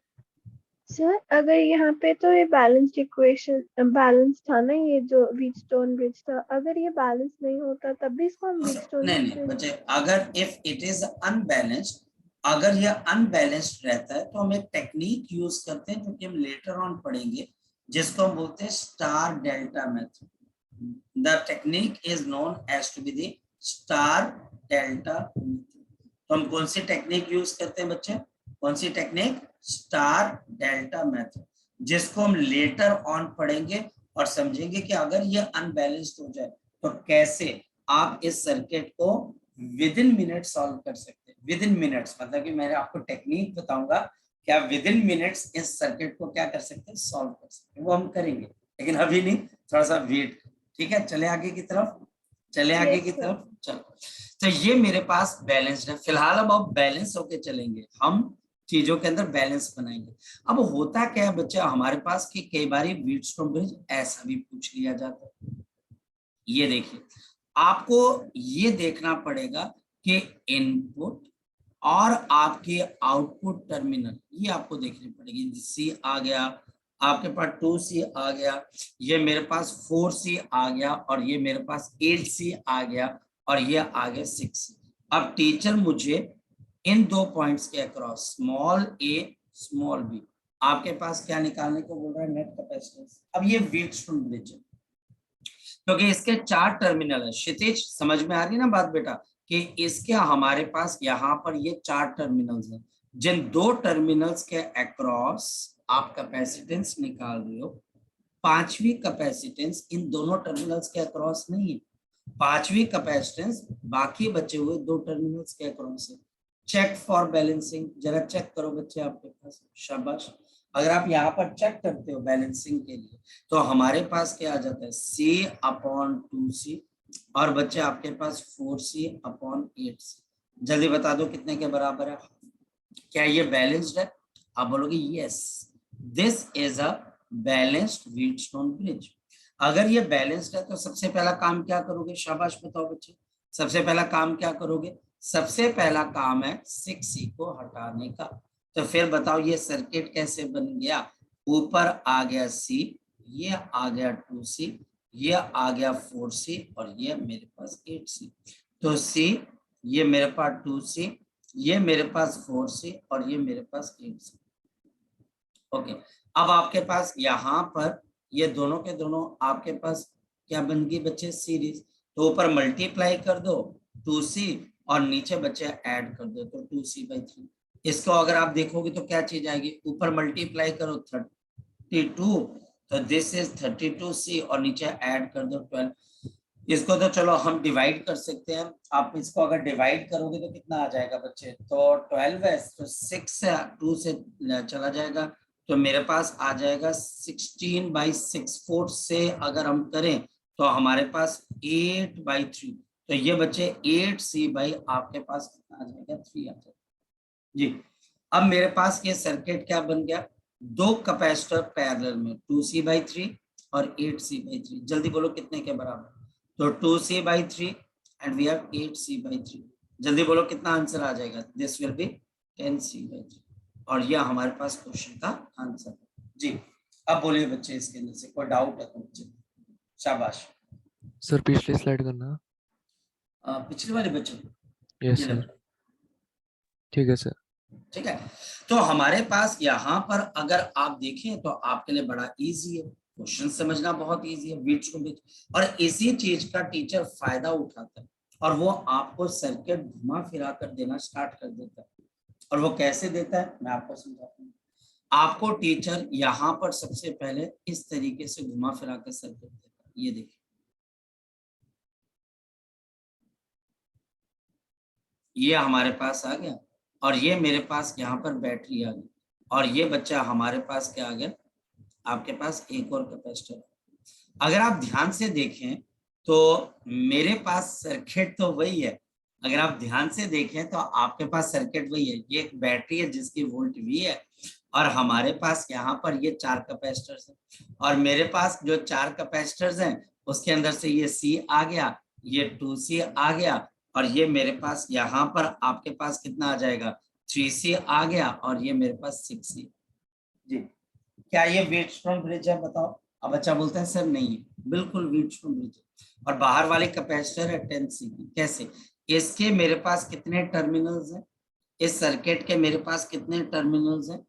S4: सर अगर यहाँ पे तो ये बैलेंस्ड इक्वेशन बैलेंस था ना, ये जो व्हीटस्टोन ब्रिज था, अगर ये बैलेंस नहीं होता तब भी इसको हम व्हीटस्टोन
S1: नहीं बच्चे, अगर इफ इट इज अनबैलेंस्ड, अगर ये अनबैलेंस्ड रहता है तो हम एक टेक्निक यूज करते हैं जो कि हम लेटर ऑन पढ़ेंगे, जिसको हम बोलते हैं star delta method. The technique is known as to be the star delta method. तो हम कौन सी टेक्निक यूज करते हैं बच्चे, कौन सी टेक्निक, स्टार डेल्टा मेथड, जिसको हम लेटर ऑन पढ़ेंगे और समझेंगे कि अगर ये अनबैलेंस्ड हो जाए तो कैसे आप इस सर्किट को विद इन मिनट सॉल्व कर सकते हैं। विद इन मिनट्स मतलब कि मैं आपको टेक्निक बताऊंगा कि आप विद इन मिनट्स इस सर्किट को क्या कर सकते हैं, सॉल्व कर सकते हैं, वो हम करेंगे, लेकिन अभी नहीं, थोड़ा सा वेट, ठीक है। चले आगे की तरफ, चले आगे की तरफ, चलो। तो ये मेरे पास बैलेंस्ड है, फिलहाल अब बैलेंस होके चलेंगे, हम चीजों के अंदर बैलेंस बनाएंगे। अब होता क्या है बच्चा हमारे पास कि कई बार व्हीटस्टोन ब्रिज ऐसा भी पूछ लिया जाता है। ये देखिए, आपको ये देखना पड़ेगा कि इनपुट और आपके आउटपुट टर्मिनल ये आपको देखनी पड़ेगी। सी आ गया, आपके पास 2C आ गया, ये मेरे पास 4C आ गया और ये मेरे पास 8C आ गया और ये आ गया 6C। अब टीचर मुझे इन दो पॉइंट्स के across small a small b आपके पास क्या निकालने को बोल रहा है, नेट कैपेसिटेंस। अब ये व्हीटस्टोन ब्रिज है क्योंकि इसके 4 टर्मिनल है। क्षितिज समझ में आ रही है ना बात बेटा, कि इसके हमारे पास यहाँ पर ये 4 टर्मिनल्स हैं, जिन 2 टर्मिनल्स के अक्रॉस आप कैपेसिटेंस निकाल रहे हो। 5वीं कैपेसिटेंस इन दोनों टर्मिनल्स के अक्रॉस नहीं है, 5वीं कैपेसिटेंस बाकी बचे हुए 2 टर्मिनल्स के अक्रॉस है। चेक फॉर बैलेंसिंग, जरा चेक करो बच्चे आपके पास, शाबाश। अगर आप यहाँ पर चेक करते हो बैलेंसिंग के लिए तो हमारे पास क्या आ जाता है C/2C और बच्चे आपके पास 4C/8C। जल्दी बता दो कितने के बराबर है, क्या ये बैलेंस्ड है? आप बोलोगे yes, this is a balanced Wheatstone bridge. अगर ये बैलेंस्ड है तो सबसे पहला काम क्या करोगे, शाबाश बताओ बच्चे, सबसे पहला काम क्या करोगे? सबसे पहला काम है 6C को हटाने का। तो फिर बताओ ये सर्किट कैसे बन गया, ऊपर आ गया C, ये आ गया 2C, ये आ गया 4C और ये मेरे पास 8C। तो C, ये मेरे पास 2C, ये मेरे पास 4C और ये मेरे पास 8C। ओके, अब आपके पास यहाँ पर ये दोनों के दोनों आपके पास क्या बन गई बच्चे, सीरीज। तो ऊपर मल्टीप्लाई कर दो 2C और नीचे बच्चे ऐड कर दो तो 2C/3। इसको अगर आप देखोगे तो क्या चीज आएगी, ऊपर मल्टीप्लाई करो 32, तो दिस इज 32C और नीचे ऐड कर दो 12। इसको तो चलो हम डिवाइड कर सकते हैं, आप इसको अगर डिवाइड करोगे तो कितना आ जाएगा बच्चे, तो 12 है तो 6 से 2 से चला जाएगा, तो मेरे पास आ जाएगा 16/6। 4 से अगर हम करें तो हमारे पास 8/3, तो ये बच्चे 8C बाई आपके पास कितना आ जाएगा, 3 आ जाएगा जी। अब मेरे पास ये सर्किट क्या बन गया, दो कैपेसिटर पैरेलल में 2C/3 और 8C/3। जल्दी बोलो कितने के बराबर, तो 2C/3 and we have 8C/3। जल्दी बोलो कितना आंसर आ जाएगा, दिस विल बी 10C/3 और यह हमारे पास क्वेश्चन का आंसर है जी। अब बोलिए बच्चे इसके अंदर से कोई डाउट है तो बच्चे, शाबाश।
S3: सर पिछली स्लाइड करना।
S1: पिछले वाले बच्चे,
S3: यस सर, ठीक है सर।
S1: ठीक है, तो हमारे पास यहाँ पर अगर आप देखें तो आपके लिए बड़ा इजी है, क्वेश्चन समझना बहुत इजी है, बीच को बीच, और इसी चीज का टीचर फायदा उठाता है और वो आपको सर्किट घुमा फिरा कर देना स्टार्ट कर देता है। और वो कैसे देता है मैं आपको समझाता हूँ। आपको टीचर यहाँ पर सबसे पहले इस तरीके से घुमा फिरा कर सर्किट देता है, ये देखिए, ये हमारे पास आ गया और ये मेरे पास यहाँ पर बैटरी आ गई और ये बच्चा हमारे पास क्या आ गया, आपके पास एक और कैपेसिटर। अगर आप ध्यान से देखें तो मेरे पास सर्किट तो वही है, अगर आप ध्यान से देखें तो आपके पास सर्किट वही है, ये एक बैटरी है जिसकी वोल्ट V है और हमारे पास यहाँ पर ये 4 कैपेसिटर्स हैं और मेरे पास जो 4 कैपेसिटर्स हैं उसके अंदर से ये C आ गया, ये 2C आ गया और ये मेरे पास यहाँ पर आपके पास कितना आ जाएगा, 3C आ गया और ये मेरे पास 6C जी। क्या ये व्हीटस्टोन ब्रिज है बताओ? अब बच्चा बोलता है सर नहीं है, बिल्कुल व्हीटस्टोन ब्रिज है और बाहर वाले कैपेसिटर है 10C की। कैसे? इसके मेरे पास कितने टर्मिनल्स हैं, इस सर्किट के मेरे पास कितने टर्मिनल्स हैं,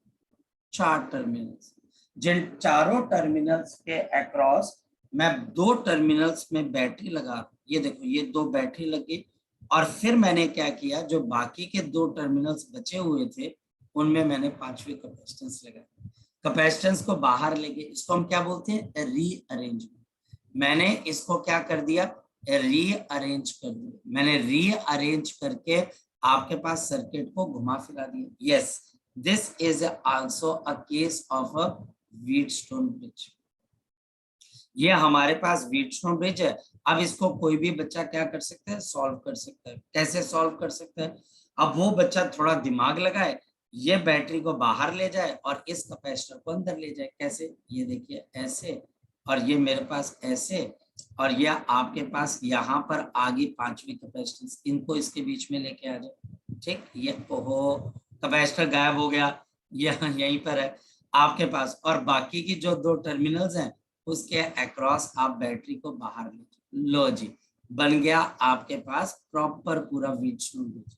S1: 4 टर्मिनल्स। जिन चारों टर्मिनल्स के अक्रॉस मैं 2 टर्मिनल्स में बैटरी लगा, ये देखो ये 2 बैटरी लगी और फिर मैंने क्या किया, जो बाकी के 2 टर्मिनल्स बचे हुए थे उनमें मैंने 5वीं कैपेसिटेंस लगाई। कैपेसिटेंस को बाहर लेके, इसको हम क्या बोलते हैं, रीअरेंजमेंट। मैंने इसको क्या कर दिया, रीअरेंज कर दिया, मैंने रीअरेंज करके आपके पास सर्किट को घुमा फिरा दिया। Yes, this is also a case of a Wheatstone bridge. ये हमारे पास व्हीटस्टोन ब्रिज है। अब इसको कोई भी बच्चा क्या कर सकता है, सॉल्व कर सकता है। कैसे सॉल्व कर सकता है, अब वो बच्चा थोड़ा दिमाग लगाए, ये बैटरी को बाहर ले जाए और इस कैपेसिटर को अंदर ले जाए। कैसे, ये देखिए ऐसे, और ये मेरे पास ऐसे, और ये आपके पास यहाँ पर आगे 5वीं कैपेसिटेंस, इनको इसके बीच में लेके आ जाए। ठीक, ये ओहो कैपेसिटर गायब हो गया, ये यहीं पर है आपके पास, और बाकी की जो 2 टर्मिनल्स हैं उसके अक्रॉस आप बैटरी को बाहर ले, लो जी, बन गया आपके पास प्रॉपर पूरा व्हीटस्टोन ब्रिज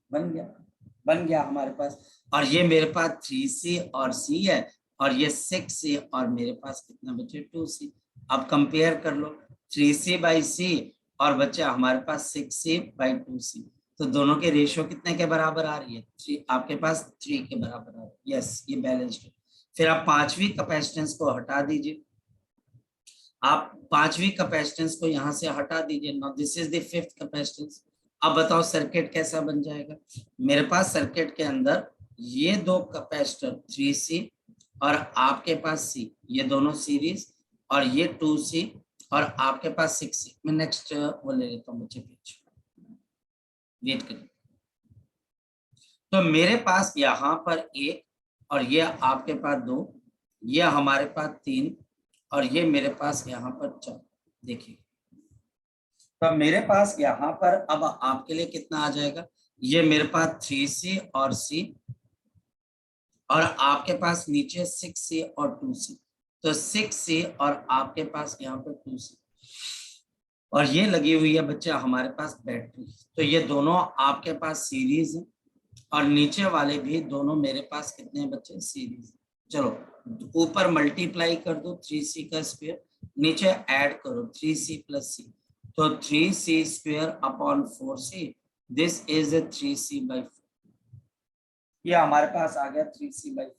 S1: बन गया हमारे पास। और ये मेरे पास 3C और C है और ये 6C और मेरे पास कितना बचे, 2C। अब कंपेयर कर लो 3C/C और बच्चे हमारे पास 6C/2C, तो दोनों के रेशियो कितने के बराबर आ रही है, 3, आपके पास 3 के बराबर आ रही है। यस, ये बैलेंस्ड है। फिर आप 5वीं कैपेसिटेंस को हटा दीजिए, आप 5वीं कैपेसिटेंस को यहां से हटा दीजिए। Now this is the 5th capacitance. अब बताओ सर्किट कैसा बन जाएगा, मेरे पास सर्किट के अंदर ये 2 कैपेसिटर 3C और आपके पास C, ये दोनों सीरीज, और ये 2C और आपके पास 6C। मैं नेक्स्ट वो ले लेता हूँ बच्चे, पेज वेट करिए। तो मेरे पास यहाँ पर 1 और ये आपके पास 2, ये हमारे पास 3 और ये मेरे पास यहाँ पर 4। देखिए, तो मेरे पास यहाँ पर अब आपके लिए कितना आ जाएगा, ये मेरे पास 3C और C और आपके पास नीचे 6C और 2C, तो 6C और आपके पास यहाँ पर 2C, और ये लगी हुई है बच्चे हमारे पास बैटरी। तो ये दोनों आपके पास सीरीज है और नीचे वाले भी दोनों मेरे पास कितने हैं बच्चे, सीरीज। चलो ऊपर मल्टीप्लाई कर दो 3C का स्क्वायर, नीचे ऐड करो 3C + C, तो 3C² upon 4C, this is 3C/4। ये हमारे पास आ गया 3c/4।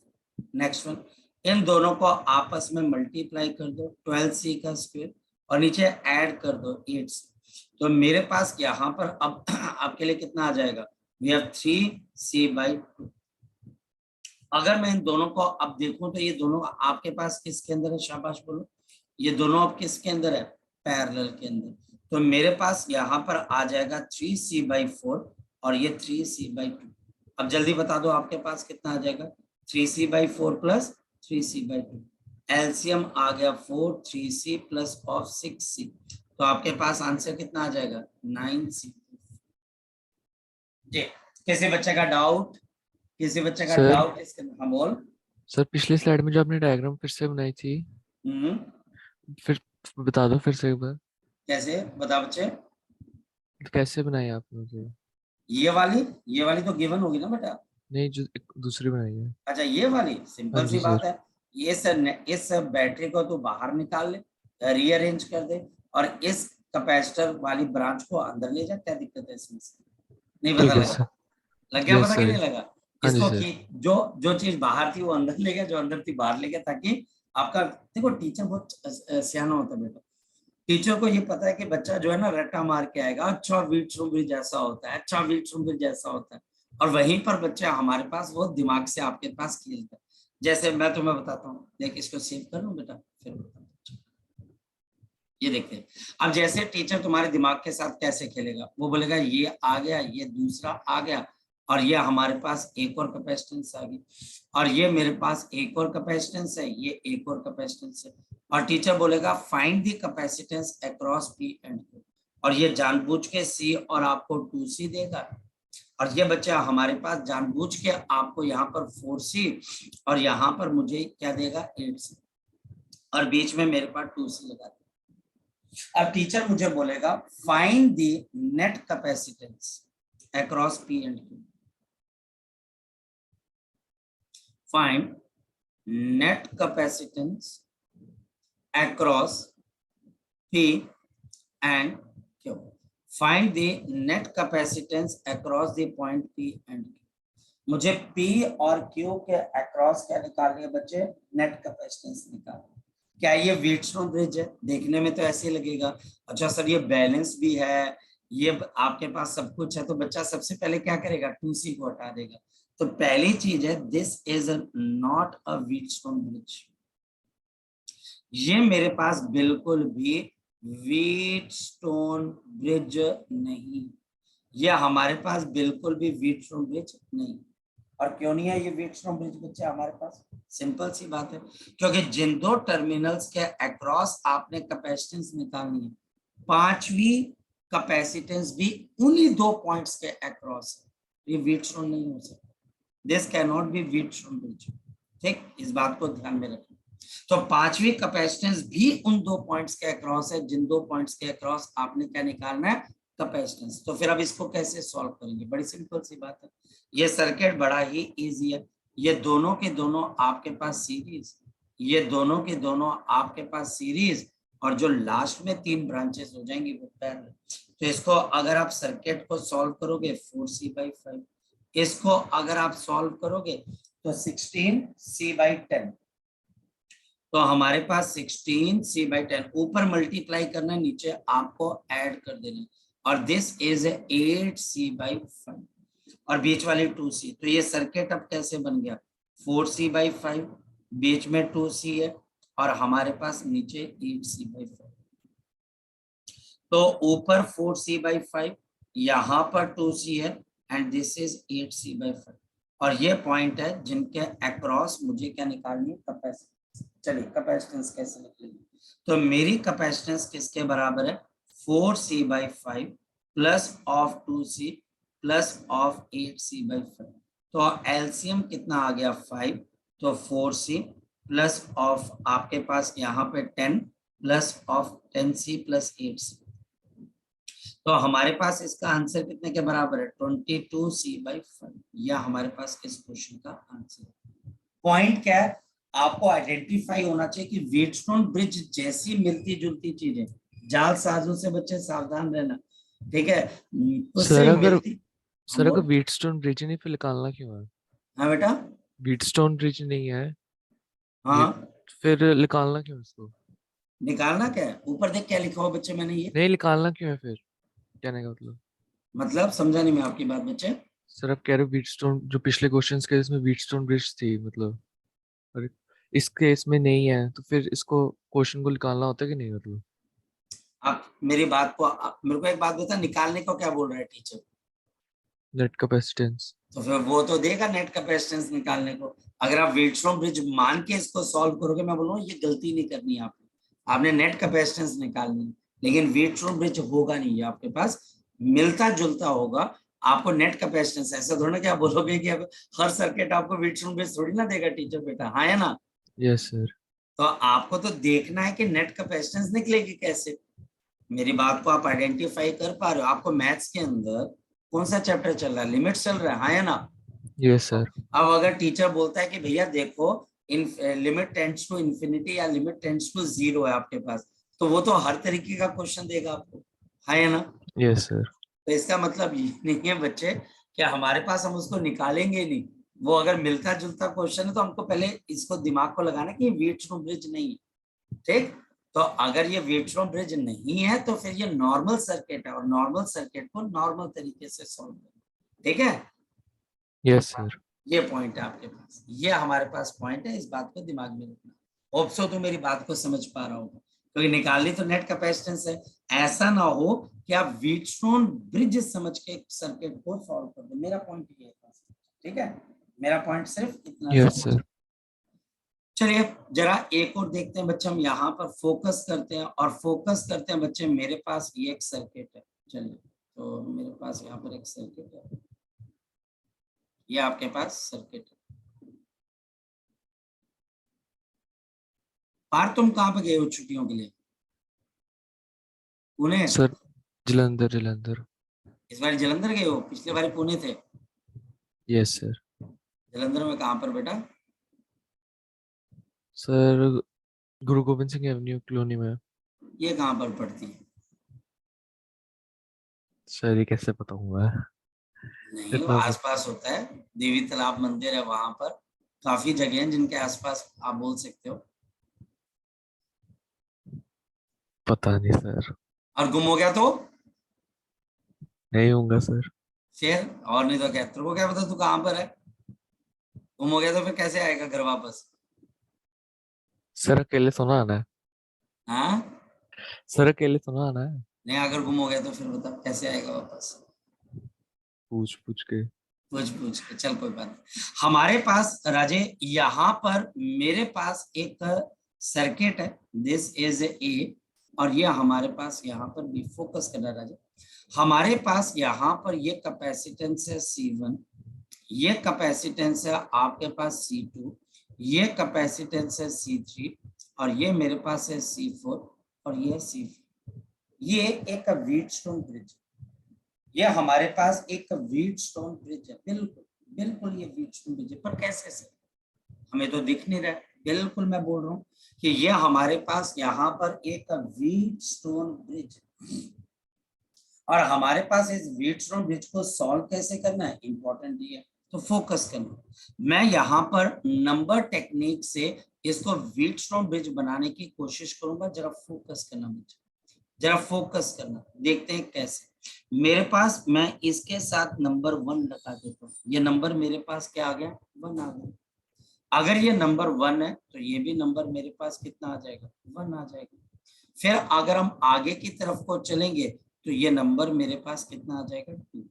S1: नेक्स्ट वन, इन दोनों को आपस में मल्टीप्लाई कर दो 12c का स्क्वायर और नीचे ऐड कर दो 8c। तो मेरे पास यहाँ पर अब आपके लिए कितना आ जाएगा, वी हैव 3c/2। अगर मैं इन दोनों को अब देखूं तो ये दोनों आपके पास किसके अंदर है, शाबाश बोलो, ये दोनों अब किसके अंदर है, पैरेलल के अंदर। तो मेरे पास यहाँ पर आ जाएगा 3c/4 और ये 3c/2। अब जल्दी बता दो आपके पास कितना आ जाएगा, 3c/4 प्लस 3c/2। एलसीएम आ गया 4, 3c प्लस ऑफ 6c। तो आपके पास आंसर कितना आ जाएगा, 9c। जी, किसी बच्चे का डाउट, किसी बच्चे का
S3: सर
S1: डाउट इसके, हाँ बोल।
S3: सर पिछली स्लाइड में जो आपने डायग्राम फिर से बनाई थी, फिर बता दो फिर से एक बार,
S1: कैसे बता बच्चे,
S3: कैसे बनाई आपने जो?
S1: ये वाली तो गिवन होगी ना बेटा।
S3: नहीं, जो एक दूसरी बनाई है।
S1: अच्छा ये वाली
S3: हाँ
S1: सिंपल
S3: जी
S1: सी बात
S3: सर।
S1: है, ये सर इस बैटरी को तू बाहर निकाल ले, रीअरेंज कर दे और इस कैपेसिटर वाली ब्रांच को अंदर ले जा, क्या दिक्कत है इसमें से? नहीं पता
S3: ठीक है
S1: लगा,
S3: सर।
S1: लग गया
S3: यस
S1: पता कि
S3: सर।
S1: नहीं लगा?
S3: हाँ जी
S1: इसको
S3: सर।
S1: की जो जो चीज बाहर थी वो अंदर ले गया, जो अंदर थी बाहर ले गया, ताकि आपका, देखो टीचर बहुत सियाना होता है बेटा। टीचर को ये पता है कि बच्चा जो है ना रट्टा मार के आएगा, अच्छा वीट्सोन ब्रिज जैसा होता है, अच्छा वीट्सोन ब्रिज जैसा होता है, और वहीं पर बच्चा हमारे पास वो दिमाग से आपके पास खेलता है। जैसे मैं तुम्हें बताता हूँ, देख इसको सेव कर लूं बेटा, फिर बताता हूँ। ये देखते हैं, अब जैसे टीचर तुम्हारे दिमाग के साथ कैसे खेलेगा, वो बोलेगा ये आ गया, ये दूसरा आ गया, और ये हमारे पास एक और कैपेसिटेंस आ गई, और ये मेरे पास एक और कैपेसिटेंस है, ये एक और कैपेसिटेंस है, और टीचर बोलेगा find the capacitance across P and Q, और ये जानबूझ के सी और आपको 2c देगा, और ये बच्चा हमारे पास जानबूझ के आपको यहाँ पर 4c और यहाँ पर मुझे क्या देगा, 8c, और बीच में मेरे पास 2c लगा देगा। अब टीचर मुझे बोलेगा find the net capacitance across P and Q, find net capacitance across P and Q. Find the net capacitance across the point P and Q. मुझे P और Q के अक्रॉस क्या निकालनी है बच्चे, नेट कैपेसिटेंस निकालनी। क्या ये व्हीटस्टोन ब्रिज है, देखने में तो ऐसे लगेगा, अच्छा सर ये बैलेंस भी है, ये आपके पास सब कुछ है, तो बच्चा सबसे पहले क्या करेगा, 2c को हटा देगा। तो पहली चीज है, this is not a Wheatstone bridge, ये मेरे पास बिल्कुल भी व्हीटस्टोन ब्रिज नहीं, ये हमारे पास बिल्कुल भी व्हीटस्टोन ब्रिज नहीं। और क्यों नहीं है ये व्हीटस्टोन ब्रिज बच्चे हमारे पास, सिंपल सी बात है, क्योंकि जिन दो टर्मिनल्स के अक्रॉस आपने कैपेसिटेंस निकालनी है, पांचवी कैपेसिटेंस भी उन्हीं दो पॉइंट्स के अक्रॉस है, ये व्हीटस्टोन नहीं हो सकता, this can not be Wheatstone bridge. ठीक, इस बात को ध्यान में रखें। तो पांचवी कैपेसिटेंस भी उन दो पॉइंट्स के अक्रॉस है, जिन दो पॉइंट्स के अक्रॉस आपने क्या निकालना है, कैपेसिटेंस। तो फिर अब इसको कैसे सॉल्व करेंगे, बड़ी सिंपल सी बात है, ये सर्किट बड़ा ही इजी है, ये दोनों के दोनों आपके पास सीरीज, ये दोनों के दोनों आपके पास सीरीज, और जो लास्ट में 3 ब्रांचेस हो जाएंगी वो पैरेलल। तो इसको अगर आप सर्किट को सॉल्व करोगे 4c/5, इसको अगर आप सॉल्व करोगे तो 16c/10, तो हमारे पास 16c/10 ऊपर मल्टीप्लाई करना, नीचे आपको ऐड कर देना, और दिस इज 8c/5 और बीच वाली 2c। तो ये सर्किट अब कैसे बन गया, 4c/5, बीच में 2c है, और हमारे पास नीचे 8c/5। तो ऊपर 4c/5, यहाँ पर 2c है, एंड दिस इज 8c/5, और ये पॉइंट है जिनके अक्रॉस मुझे क्या निकालनी है, कैपेसिटेंस। चलिए कैपेसिटेंस कैसे निकलेगी, तो मेरी कैपेसिटेंस किसके बराबर है, 4c/5 plus of 2c plus of 8c/5। तो एलसीएम कितना आ गया, 5, तो 4c प्लस ऑफ आपके पास यहाँ पे 10 plus of 10c plus 8c। तो हमारे पास इसका आंसर कितने के बराबर है, 22c/5। यह हमारे पास इस क्वेश्चन का आंसर है। पॉइंट क्या है, आपको आइडेंटिफाई होना चाहिए कि व्हीटस्टोन ब्रिज जैसी मिलती जुलती चीजें, जाल साजों से बच्चे सावधान रहना, ठीक है, उससे
S3: सर अगर
S1: मिलती।
S3: व्हीटस्टोन ब्रिज नहीं फिर निकालना क्यों है?
S1: हाँ बेटा,
S3: व्हीटस्टोन ब्रिज नहीं है,
S1: हाँ
S3: फिर निकालना क्यों इसको?
S1: निकालना क्या है, ऊपर देख क्या लिखा हुआ बच्चे मैंने, ये
S3: नहीं, निकालना क्यों है फिर, कहने का
S1: मतलब समझा नहीं मैं आपकी बात बच्चे।
S3: सर आप कह रहे हो व्हीटस्टोन, जो पिछले क्वेश्चंस के इसमें व्हीटस्टोन ब्रिज थी मतलब, और इस केस में नहीं है, तो फिर इसको क्वेश्चन को निकालना होता है कि नहीं मतलब?
S1: आप मेरी बात को मेरे को एक बात बता, निकालने को क्या बोल रहा है टीचर?
S3: Net capacitance.
S1: तो फिर वो तो देगा नेट कैपेसिटेंस निकालने को। अगर आप व्हीटस्टोन ब्रिज मान के इसको सॉल्व करोगे, मैं बोल रहा हूँ ये गलती नहीं करनी है आपने, आपने नेट कैपेसिटेंस निकालनी है। लेकिन व्हीटस्टोन ब्रिज होगा नहीं, ये आपके पास मिलता जुलता होगा। आपको नेट कैपेसिटेंस ऐसा थोड़ा क्या बोलोगे कि अब हर सर्किट आपको व्हीटस्टोन ब्रिज थोड़ी ना देगा टीचर बेटा, हाँ है ना?
S3: Yes sir.
S1: तो आपको तो देखना है कि नेट कैपेसिटेंस निकलेगी कैसे। मेरी बात को आप आइडेंटिफाई कर पा रहे हो? आपको मैथ्स के अंदर कौन सा चैप्टर चल रहा है? लिमिट्स चल रहा है, हाँ या ना?
S3: Yes sir.
S1: अब अगर टीचर बोलता है कि भैया देखो in limit tends to infinity या लिमिट टेंड्स टू जीरो है आपके पास, तो वो तो हर तरीके का क्वेश्चन देगा आपको, हाँ या ना?
S3: Yes sir.
S1: तो इसका मतलब ये नहीं है बच्चे कि हमारे पास हम उसको निकालेंगे नहीं। वो अगर मिलता जुलता क्वेश्चन है तो हमको पहले इसको दिमाग को लगाना कि ये व्हीटस्टोन ब्रिज नहीं है, ठीक? तो अगर ये व्हीटस्टोन ब्रिज नहीं है तो फिर ये नॉर्मल सर्किट है, और नॉर्मल सर्किट को नॉर्मल तरीके से सॉल्व करना, ठीक है?
S3: Yes sir.
S1: ये पॉइंट है आपके पास, ये हमारे पास पॉइंट है, इस बात को दिमाग में रखना। होप सो तो मेरी बात को समझ पा रहा होगा, क्योंकि निकालनी तो नेट कैपेसिटेंस है। ऐसा ना हो कि आप व्हीटस्टोन ब्रिज समझ के सर्किट को सॉल्व कर दो। मेरा पॉइंट ये है, ठीक है? मेरा पॉइंट सिर्फ इतना।
S3: Yes sir.
S1: चलिए जरा एक और देखते हैं बच्चे, हम यहाँ पर फोकस करते हैं, और फोकस करते हैं बच्चे, मेरे पास ये एक सर्किट है। चलिए, तो मेरे पास यहाँ पर एक सर्किट है, ये आपके पास सर्किट है। पार तुम कहाँ पे गए हो छुट्टियों के लिए? पुणे?
S3: सर जलंधर। जलंधर।
S1: इस बार जलंधर गए हो? पिछले बार पुणे थे।
S3: Yes sir.
S1: जलंधर में कहाँ पर बेटा?
S3: सर गुरु गोविंद सिंह एवेन्यू कॉलोनी में।
S1: ये कहाँ पर पड़ती है?
S3: सर ये कैसे बताऊंगा?
S1: नहीं, वो
S3: इतना
S1: आसपास होता है, देवी तालाब मंदिर है वहां पर, काफी जगह हैं जिनके आसपास आप बोल सकते हो।
S3: पता नहीं सर।
S1: और गुम हो गया तो?
S3: नहीं होगा सर।
S1: फिर और नहीं तो क्या, तेरे को क्या पता तू कहाँ पर है? गुम हो गया तो फिर कैसे आएगा घर वापस?
S3: सर अकेले सोना आना है।
S1: हाँ,
S3: सर अकेले सोना आना है।
S1: नहीं अगर गुम हो गया तो फिर बता कैसे आएगा वापस?
S3: पूछ पूछ के।
S1: पूछ के, चल कोई बात नहीं। हमारे पास राजे यहाँ पर मेरे पास एक सर्किट है, दिस इज ए, और ये हमारे पास यहाँ पर भी फोकस करना राजे। हमारे पास यहाँ पर ये कैपेसिटेंस है C1, ये कैपेसिटेंस है आपके पास C2, ये कैपेसिटेंस है C3, और ये मेरे पास है C4, और ये C4। ये एक व्हीटस्टोन ब्रिज, ये हमारे पास एक व्हीटस्टोन ब्रिज है। बिल्कुल बिल्कुल ये व्हीटस्टोन ब्रिज है, पर कैसे से हमें तो दिख नहीं रहा है। बिल्कुल मैं बोल रहा हूँ कि ये हमारे पास यहाँ पर एक व्हीटस्टोन ब्रिज, और हमारे पास इस व्हीटस्टोन ब्रिज को सॉल्व कैसे करना है, इंपॉर्टेंट ये है। तो फोकस करना, मैं यहाँ पर नंबर टेक्निक से इसको व्हीटस्टोन ब्रिज बनाने की कोशिश करूंगा। जरा फोकस करना बच्चे, जरा फोकस करना, देखते हैं कैसे। मेरे पास, मैं इसके साथ नंबर 1 लगा देता हूँ। ये नंबर मेरे पास क्या आ गया? 1 आ गया। अगर ये नंबर 1 है तो ये भी नंबर मेरे पास कितना आ जाएगा? 1 आ जाएगा। फिर अगर हम आगे की तरफ को चलेंगे तो ये नंबर मेरे पास कितना आ जाएगा? 2।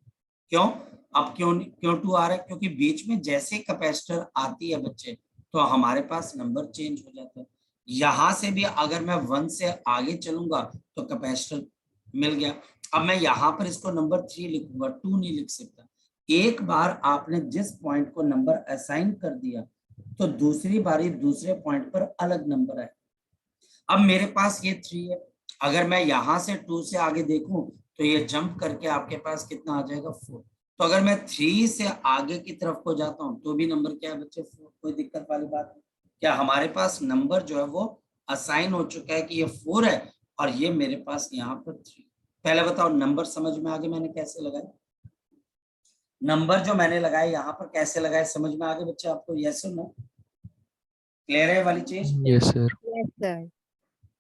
S1: क्यों? अब क्यों 2 आ रहा है? क्योंकि बीच में जैसे कैपेसिटर आती है बच्चे तो हमारे पास नंबर चेंज हो जाता है। यहां से भी अगर मैं 1 से आगे चलूंगा तो कैपेसिटर मिल गया। अब मैं यहाँ पर इसको नंबर 3 लिखूंगा, 2 नहीं लिख सकता। एक बार आपने जिस पॉइंट को नंबर असाइन कर दिया तो दूसरी बारी दूसरे पॉइंट पर अलग नंबर आए। अब मेरे पास ये 3 है, अगर मैं यहाँ से 2 से आगे देखूं तो ये जंप करके आपके पास कितना आ जाएगा? 4। तो अगर मैं 3 से आगे की तरफ को जाता हूं तो भी नंबर क्या है बच्चे? 4। कोई दिक्कत वाली बात नहीं। क्या हमारे पास नंबर जो है वो असाइन हो चुका है कि ये 4 है और ये मेरे पास यहाँ पर 3। पहले बताओ नंबर समझ में आ गया मैंने कैसे लगाया? नंबर जो मैंने लगाए यहाँ पर कैसे लगाए समझ में आ गए बच्चे आपको? यस और नो? क्लियर है ये वाली चीज?
S3: Yes sir.
S2: Yes sir.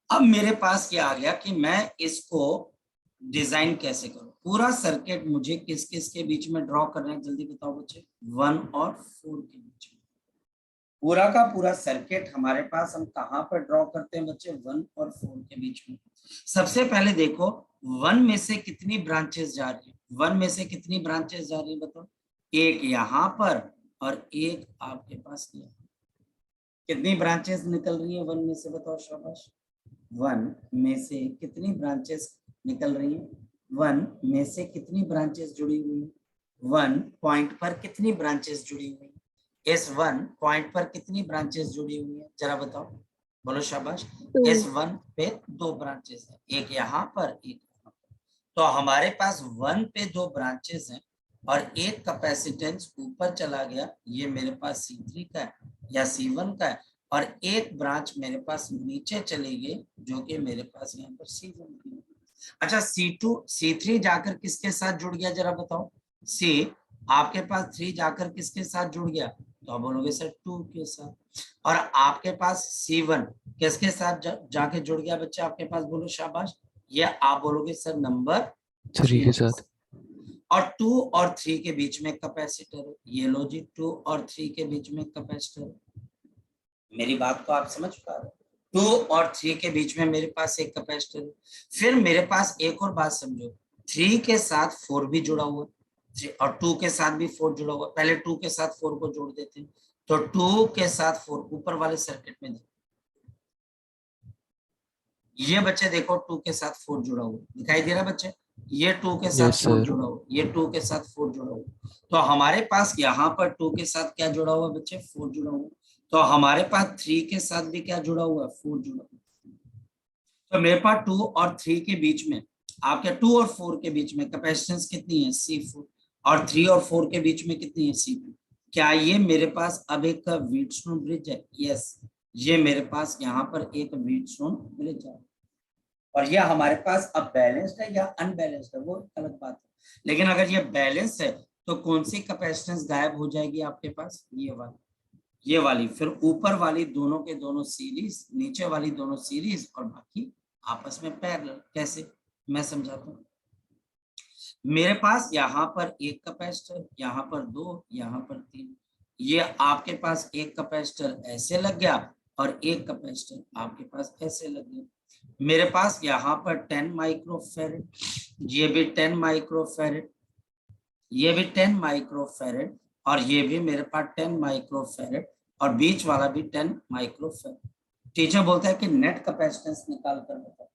S1: अब मेरे पास क्या आ गया कि मैं इसको डिजाइन कैसे करूं? पूरा सर्किट मुझे किस किस के बीच में ड्रॉ करना है, जल्दी बताओ बच्चे। 1 और 4 के बीच में। पूरा का पूरा सर्किट हमारे पास हम कहां पर ड्रॉ करते हैं बच्चे? 1 और 4 के बीच में। सबसे पहले देखो 1 में से कितनी ब्रांचेस जा रही है? 1 में से कितनी ब्रांचेस जा रही है बताओ? एक यहाँ पर और एक आपके पास यहाँ। कितनी ब्रांचेस निकल रही है 1 में से बताओ शाबाश? 1 में से कितनी ब्रांचेस निकल रही है? 1 में से कितनी ब्रांचेस जुड़ी हुई है? 1 पॉइंट पर कितनी ब्रांचेस जुड़ी हुई है? इस 1 पॉइंट पर कितनी ब्रांचेस जुड़ी हुई है जरा बताओ, बोलो शाबाश। इस 1 पे 2 ब्रांचेस है, एक यहाँ पर एक यहाँ पर। तो हमारे पास 1 पे 2 ब्रांचेस हैं और एक कैपेसिटेंस ऊपर चला गया, ये मेरे पास C3 का है या C1 का है, और एक ब्रांच मेरे पास नीचे चली गई जो कि मेरे पास यहाँ पर C1 की है। अच्छा C2 C3 जाकर किसके साथ जुड़ गया जरा बताओ? C आपके पास 3 जाकर किसके साथ जुड़ गया? तो आप बोलोगे सर 2 के साथ। और आपके पास C1 किसके साथ जाके जुड़ गया बच्चे आपके पास? बोलो शाबाश। ये आप बोलोगे सर नंबर
S3: 3 के साथ।
S1: और 2 और 3 के बीच में कैपेसिटर है। ये लो जी 2 और 3 के बीच में कैपेसिटर है। मेरी बात को आप समझ पा रहे हो? 2 और 3 के बीच में मेरे पास एक कैपेसिटर है। फिर मेरे पास एक और बात समझो, 3 के साथ 4 भी जुड़ा हुआ है और 2 के साथ भी 4 जुड़ा हुआ है। पहले 2 के साथ 4 को जोड़ देते हैं। तो 2 के साथ 4 ऊपर वाले सर्किट में देखो, ये बच्चे देखो 2 के साथ 4 जुड़ा हुआ दिखाई दे रहा है बच्चे? ये 2 के साथ
S3: Yes,
S1: 4
S3: sir.
S1: जुड़ा हुआ, ये 2 के साथ 4 जुड़ा हुआ। तो हमारे पास यहाँ पर 2 के साथ क्या जुड़ा हुआ बच्चे? 4 जुड़ा हुआ। तो हमारे पास 3 के साथ भी क्या जुड़ा हुआ? 4 जुड़ा हुआ। तो मेरे पास 2 और 3 के बीच में, आपके 2 और 4 के बीच में कैपेसिटेंस कितनी है? C4। और 3 और 4 के बीच में कितनी है? C2। क्या ये मेरे पास अब एक व्हीटस्टोन ब्रिज है? यस, ये मेरे पास यहाँ पर एक व्हीटस्टोन ब्रिज है। और ये हमारे पास अब बैलेंस्ड है या अनबैलेंस्ड है वो अलग बात है। लेकिन अगर ये बैलेंस है तो कौन सी कैपेसिटेंस गायब हो जाएगी आपके पास? ये वाली। फिर ऊपर वाली दोनों के दोनों सीरीज, नीचे वाली दोनों सीरीज और बाकी आपस में पैरेलल। कैसे? मैं समझाता हूँ। मेरे पास यहाँ पर एक कैपेसिटर, यहाँ पर 2, यहाँ पर 3। ये आपके पास एक कैपेसिटर ऐसे लग गया और एक कैपेसिटर आपके पास ऐसे लग गया। मेरे पास यहाँ पर 10 माइक्रोफैरड, ये भी 10 माइक्रोफैरड, ये भी 10 माइक्रोफैरड और ये भी मेरे पास 10 माइक्रोफैरड और बीच वाला भी 10 माइक्रोफैरड। टीचर बोलता है कि नेट कैपेसिटेंस निकाल कर बताओ।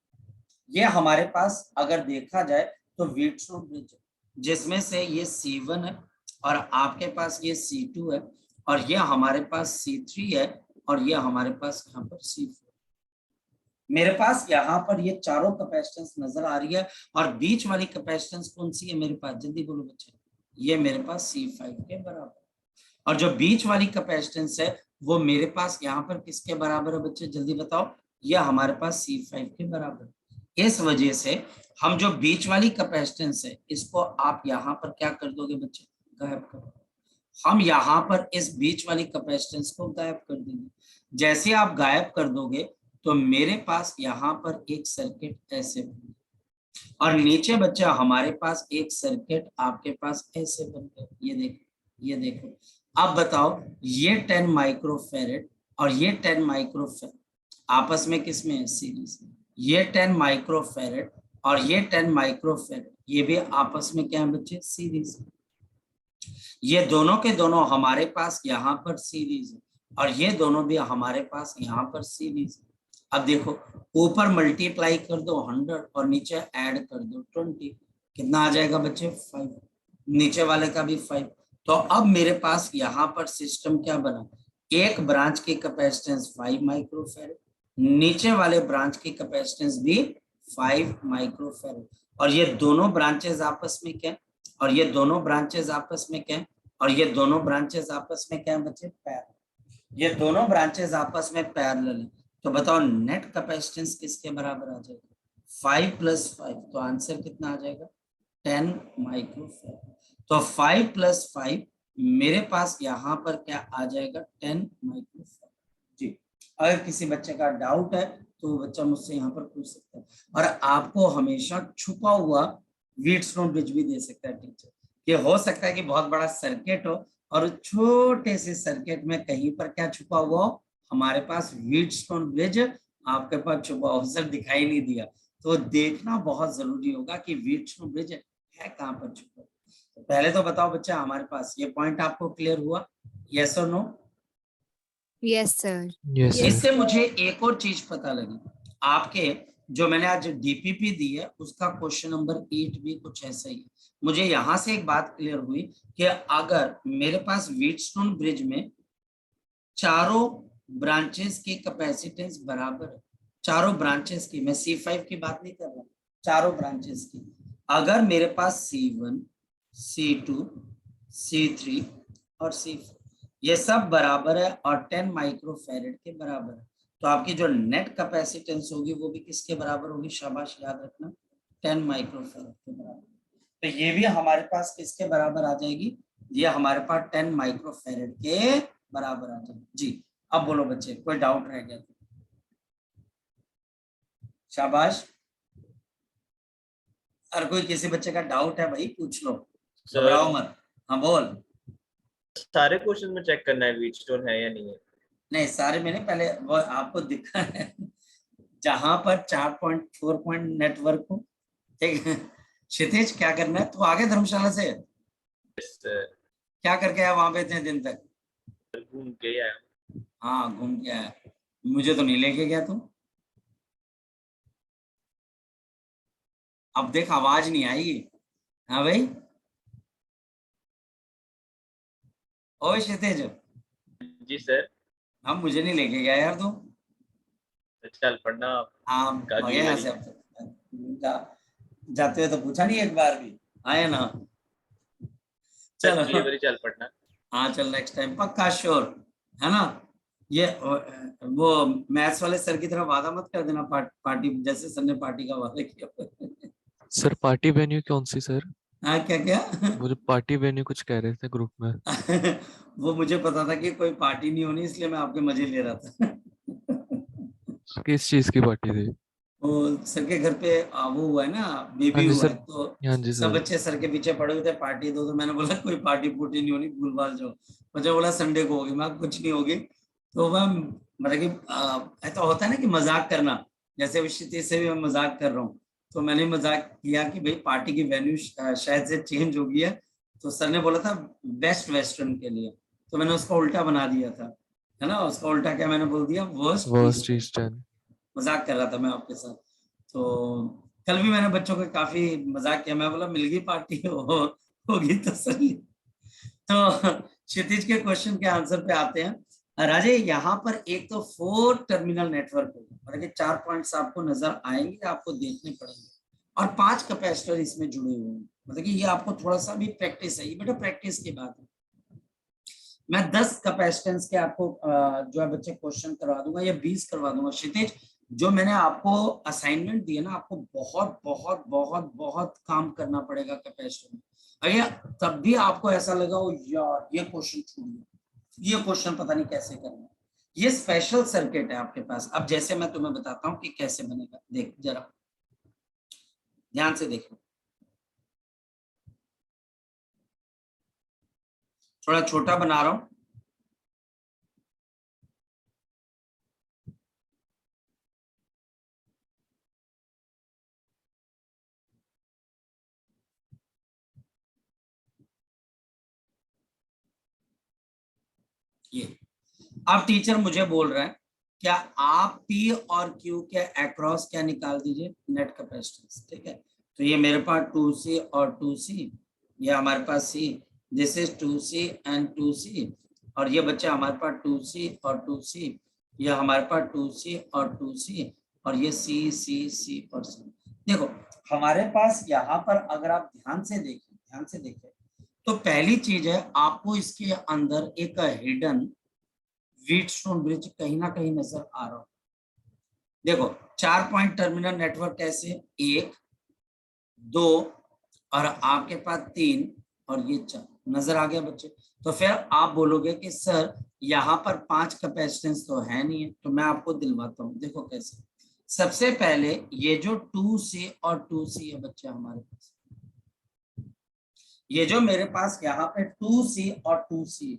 S1: ये हमारे पास अगर देखा जाए तो व्हीटस्टोन ब्रिज है, जिसमें से ये C1 है और आपके पास ये C2 है और ये हमारे पास C3 है और ये हमारे पास यहाँ पर C4। मेरे पास यहाँ पर ये चारों कैपेसिटेंस नजर आ रही है और बीच वाली कैपेसिटेंस कौन सी है मेरे पास? जल्दी बोलो बच्चे। ये मेरे पास C5 के बराबर। और जो बीच वाली कैपेसिटेंस है वो मेरे पास यहाँ पर किसके बराबर है बच्चे? जल्दी बताओ। ये हमारे पास C5 के बराबर। इस वजह से हम जो बीच वाली कैपेसिटेंस है इसको आप यहाँ पर क्या कर दोगे बच्चे? गायब कर। हम यहाँ पर इस बीच वाली कैपेसिटेंस को गायब कर देंगे। जैसे आप गायब कर दोगे तो मेरे पास यहाँ पर एक सर्किट ऐसे बन और नीचे बच्चा हमारे पास एक सर्किट आपके पास ऐसे बन गया। ये देखो, ये देखो। अब बताओ ये 10 माइक्रोफैरड और ये 10 माइक्रोफैरड आपस में किस में है? सीरीज। ये 10 माइक्रोफैरड और ये 10 माइक्रोफैरड ये भी आपस में क्या है बच्चे? सीरीज। ये दोनों के दोनों हमारे पास यहाँ पर सीरीज है और ये दोनों भी हमारे पास यहाँ पर सीरीज है। अब देखो ऊपर मल्टीप्लाई कर दो 100 और नीचे ऐड कर दो 20। कितना आ जाएगा बच्चे? 5। नीचे वाले का भी 5। तो अब मेरे पास यहाँ पर सिस्टम क्या बना? एक ब्रांच की कैपेसिटेंस 5 माइक्रोफैरड, नीचे वाले ब्रांच की कैपेसिटेंस भी 5 माइक्रोफैरड और ये दोनों ब्रांचेस आपस में क्या? और ये दोनों ब्रांचेस आपस में क्या? और ये दोनों ब्रांचेस आपस में क्या बच्चे? पैरेलल। ये दोनों ब्रांचेस आपस में पैरेलल है। तो बताओ नेट कैपेसिटेंस किसके बराबर आ जाएगा? 5 + 5। तो आंसर कितना आ जाएगा? 10 माइक्रोफैरड। तो 5 + 5 मेरे पास यहाँ पर क्या आ जाएगा 10 माइक्रोफैराड। जी, अगर किसी बच्चे का डाउट है तो वो बच्चा मुझसे यहाँ पर पूछ सकता है, और आपको हमेशा छुपा हुआ व्हीटस्टोन ब्रिज भी दे सकता है टीचर। ये हो सकता है कि बहुत बड़ा सर्किट हो और छोटे से सर्किट में कहीं पर क्या छुपा हुआ हो, हमारे पास व्हीटस्टोन ब्रिज आपके पास छुपा हो, सर दिखाई नहीं दिया, तो देखना बहुत जरूरी होगा कि व्हीटस्टोन ब्रिज है कहाँ पर छुपा। तो पहले तो बताओ बच्चा, हमारे पास ये पॉइंट आपको क्लियर हुआ, यस और no?
S2: Yes sir.
S3: Yes sir.
S1: इससे मुझे एक और चीज पता लगी, आपके जो मैंने आज डीपीपी दी है उसका क्वेश्चन नंबर 8 भी कुछ ऐसा ही है। मुझे यहां से एक बात क्लियर हुई कि अगर मेरे पास व्हीटस्टोन ब्रिज में चारों ब्रांचेस की कैपेसिटेंस बराबर है, चारों ब्रांचेस की, मैं C5 की बात नहीं कर रहा, चारों ब्रांचेस की, अगर मेरे पास C1, C2, C3 और C4 ये सब बराबर है और 10 माइक्रोफैरेड के बराबर है, तो आपकी जो नेट कैपेसिटेंस होगी वो भी किसके बराबर होगी? शाबाश, याद रखना, 10 माइक्रोफैरेड के बराबर। तो ये भी हमारे पास किसके बराबर आ जाएगी? ये हमारे पास 10 माइक्रोफैरेड के बराबर आ जाएगी। जी, अब बोलो बच्चे, कोई डाउट रह गया तो? शाबाश, अगर कोई किसी बच्चे का डाउट है भाई पूछ लो, घबराओ मत। हाँ बोल।
S5: सारे क्वेश्चन में चेक करना है व्हीटस्टोन है या नहीं है?
S1: नहीं, सारे मैंने पहले वो आपको दिखा है जहां पर 4.4 पॉइंट नेटवर्क हो, ठीक है। क्षितिज क्या करना है? तो आगे धर्मशाला से क्या करके आया वहां पे इतने दिन तक?
S5: घूम के आया।
S1: हाँ घूम के आया, मुझे तो नहीं लेके गया तू। अब देख आवाज नहीं आएगी। हाँ भाई, ओ क्षितिज।
S5: जी सर।
S1: हम मुझे नहीं लेके गया यार तू।
S5: चल पढ़ना।
S1: हाँ भगे यहाँ से, अब जाते हुए तो पूछा नहीं एक बार भी, आए ना। चलो
S5: चल पढ़ना।
S1: हाँ चल, नेक्स्ट टाइम पक्का, श्योर है ना। ये वो मैथ्स वाले सर की तरह वादा मत कर देना पार्टी, जैसे सर ने पार्टी का वादा किया।
S3: सर पार्टी वेन्यू कौन सी सर?
S1: हाँ क्या क्या?
S3: वो जो पार्टी वेन्यू कुछ कह रहे थे ग्रुप में।
S1: वो मुझे पता था कि कोई पार्टी नहीं होनी, इसलिए मैं आपके मजे ले रहा था।
S3: किस चीज की पार्टी थी?
S1: वो सर के घर पे वो हुआ है ना,
S3: हाँ
S1: बेबी
S3: जी
S1: हुआ
S3: सर।
S1: है, तो
S3: हाँ जी
S1: सब
S3: सर।
S1: बच्चे सर के पीछे पड़े हुए थे, पार्टी दो, तो मैंने बोला कोई पार्टी पुर्टी नहीं होनी, भूलभाल जाओ। मुझे बोला संडे को होगी, मैं कुछ नहीं होगी। तो मैं मतलब कि ऐसा होता है ना कि मजाक करना, जैसे विषय से भी मैं मजाक कर रहा हूँ, तो मैंने मजाक किया कि भाई पार्टी की वेन्यू शायद से चेंज हो गई है। तो सर ने बोला था बेस्ट वेस्टर्न के लिए, तो मैंने उसका उल्टा बना दिया था, है ना। उसका उल्टा क्या मैंने बोल दिया?
S3: Worst eastern.
S1: मजाक कर रहा था मैं आपके साथ। तो कल भी मैंने बच्चों को काफी मजाक किया, मैं बोला मिल गई पार्टी होगी तसल्ली। तो क्षितिज के क्वेश्चन के आंसर पे आते हैं। राजे, यहाँ पर एक तो 4 टर्मिनल नेटवर्क होगा, मतलब 4 पॉइंट्स आपको नजर आएंगे, आपको देखने पड़ेंगे, और 5 कैपेसिटर इसमें जुड़े हुए हैं। मतलब कि ये आपको थोड़ा सा भी प्रैक्टिस है, ये बेटा प्रैक्टिस की बात है। मैं 10 कैपेसिटेंस के आपको जो है बच्चे क्वेश्चन करवा दूंगा या 20 करवा दूंगा। क्षितिज, जो मैंने आपको असाइनमेंट दिया ना, आपको बहुत बहुत बहुत बहुत काम करना पड़ेगा कैपेसिटर में। अगर तब भी आपको ऐसा लगा हो यार ये क्वेश्चन छूट गया, ये क्वेश्चन पता नहीं कैसे करना है, ये स्पेशल सर्किट है आपके पास। अब जैसे मैं तुम्हें बताता हूँ कि कैसे बनेगा, देख जरा ध्यान से देखो, थोड़ा छोटा बना रहा हूं। ये अब टीचर मुझे बोल रहा है क्या आप P और Q के अक्रॉस क्या निकाल दीजिए? नेट कैपेसिटेंस, ठीक है। तो ये मेरे पास 2C और 2C, ये हमारे पास C, this is 2C and 2C, और ये बच्चा हमारे पास 2C और 2C, ये हमारे पास 2C और 2C, और ये C और C। देखो हमारे पास यहाँ पर अगर आप ध्यान से देखें तो पहली चीज है, आपको इसके अंदर एक हिडन व्हीटस्टोन ब्रिज कहीं ना कहीं नजर आ रहा हो। देखो 4 पॉइंट टर्मिनल नेटवर्क कैसे, 1 2 और आपके पास 3, और ये 4। नजर आ गया बच्चे? तो फिर आप बोलोगे कि सर यहाँ पर 5 कैपेसिटेंस तो है नहीं है, तो मैं आपको दिलवाता हूँ। देखो कैसे। सबसे पहले ये जो 2C और 2C है बच्चे हमारे पास, ये जो मेरे पास यहाँ पे 2C और 2C,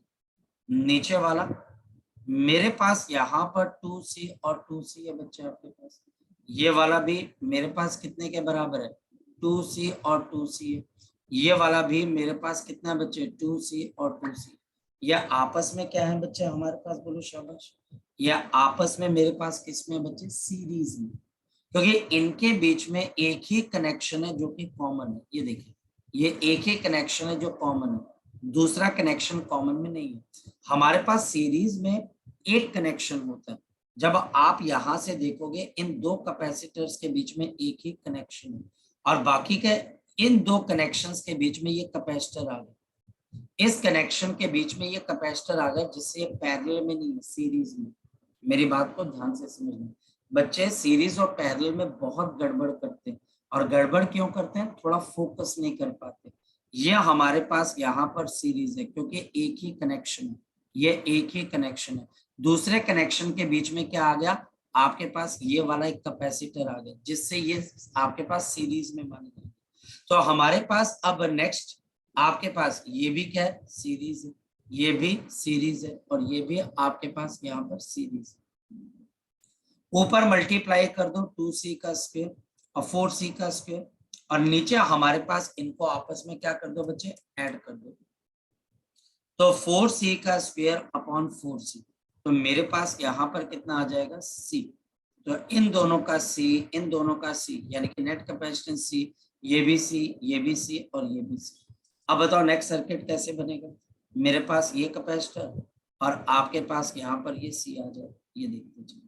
S1: नीचे वाला मेरे पास यहाँ पर 2C और 2C है बच्चे आपके पास, ये वाला भी मेरे पास कितने के बराबर है? 2C और 2C है। ये वाला भी मेरे पास कितना है बच्चे? 2C और 2C। यह आपस में क्या है बच्चे हमारे पास? बोलो शाबाश। यह आपस में मेरे पास किसमें बच्चे? सीरीज में, क्योंकि इनके बीच में एक ही कनेक्शन है जो कि कॉमन है। ये देखिए, ये एक ही कनेक्शन है जो कॉमन है, दूसरा कनेक्शन कॉमन में नहीं है। हमारे पास सीरीज में एक कनेक्शन होता है। जब आप यहां से देखोगे इन दो कैपेसिटर्स के बीच में एक ही कनेक्शन है, और बाकी के इन दो कनेक्शंस के बीच में ये कैपेसिटर आ गया, इस कनेक्शन के बीच में ये कैपेसिटर आ गया, जिससे पैरेलल में नहीं है, सीरीज में। मेरी बात को ध्यान से समझना बच्चे, सीरीज और पैरेलल में बहुत गड़बड़ करते हैं, और गड़बड़ क्यों करते हैं? थोड़ा फोकस नहीं कर पाते। ये हमारे पास यहाँ पर सीरीज है क्योंकि एक ही कनेक्शन है, ये एक ही कनेक्शन है। दूसरे कनेक्शन के बीच में क्या आ गया? आपके पास ये वाला एक कैपेसिटर आ गया, जिससे ये आपके पास सीरीज में माने गए। तो हमारे पास अब नेक्स्ट आपके पास ये भी क्या है? सीरीज है, ये भी सीरीज है, और ये भी आपके पास यहाँ पर सीरीज है। ऊपर मल्टीप्लाई कर दो 2C का स्क्वायर और 4C का स्क्वायर, और नीचे हमारे पास इनको आपस में क्या कर दो बच्चे? ऐड कर दो। तो 4C का स्क्वायर अपॉन 4C, तो मेरे पास यहाँ पर कितना आ जाएगा? C। तो इन दोनों का C, इन दोनों का C, यानी कि नेट कैपेसिटेंस C, ये भी C, ये भी C और ये भी C। अब बताओ नेक्स्ट सर्किट कैसे बनेगा? मेरे पास ये कैपेसिटर और आपके पास यहाँ पर ये C आ जाए। ये देखते चलिए।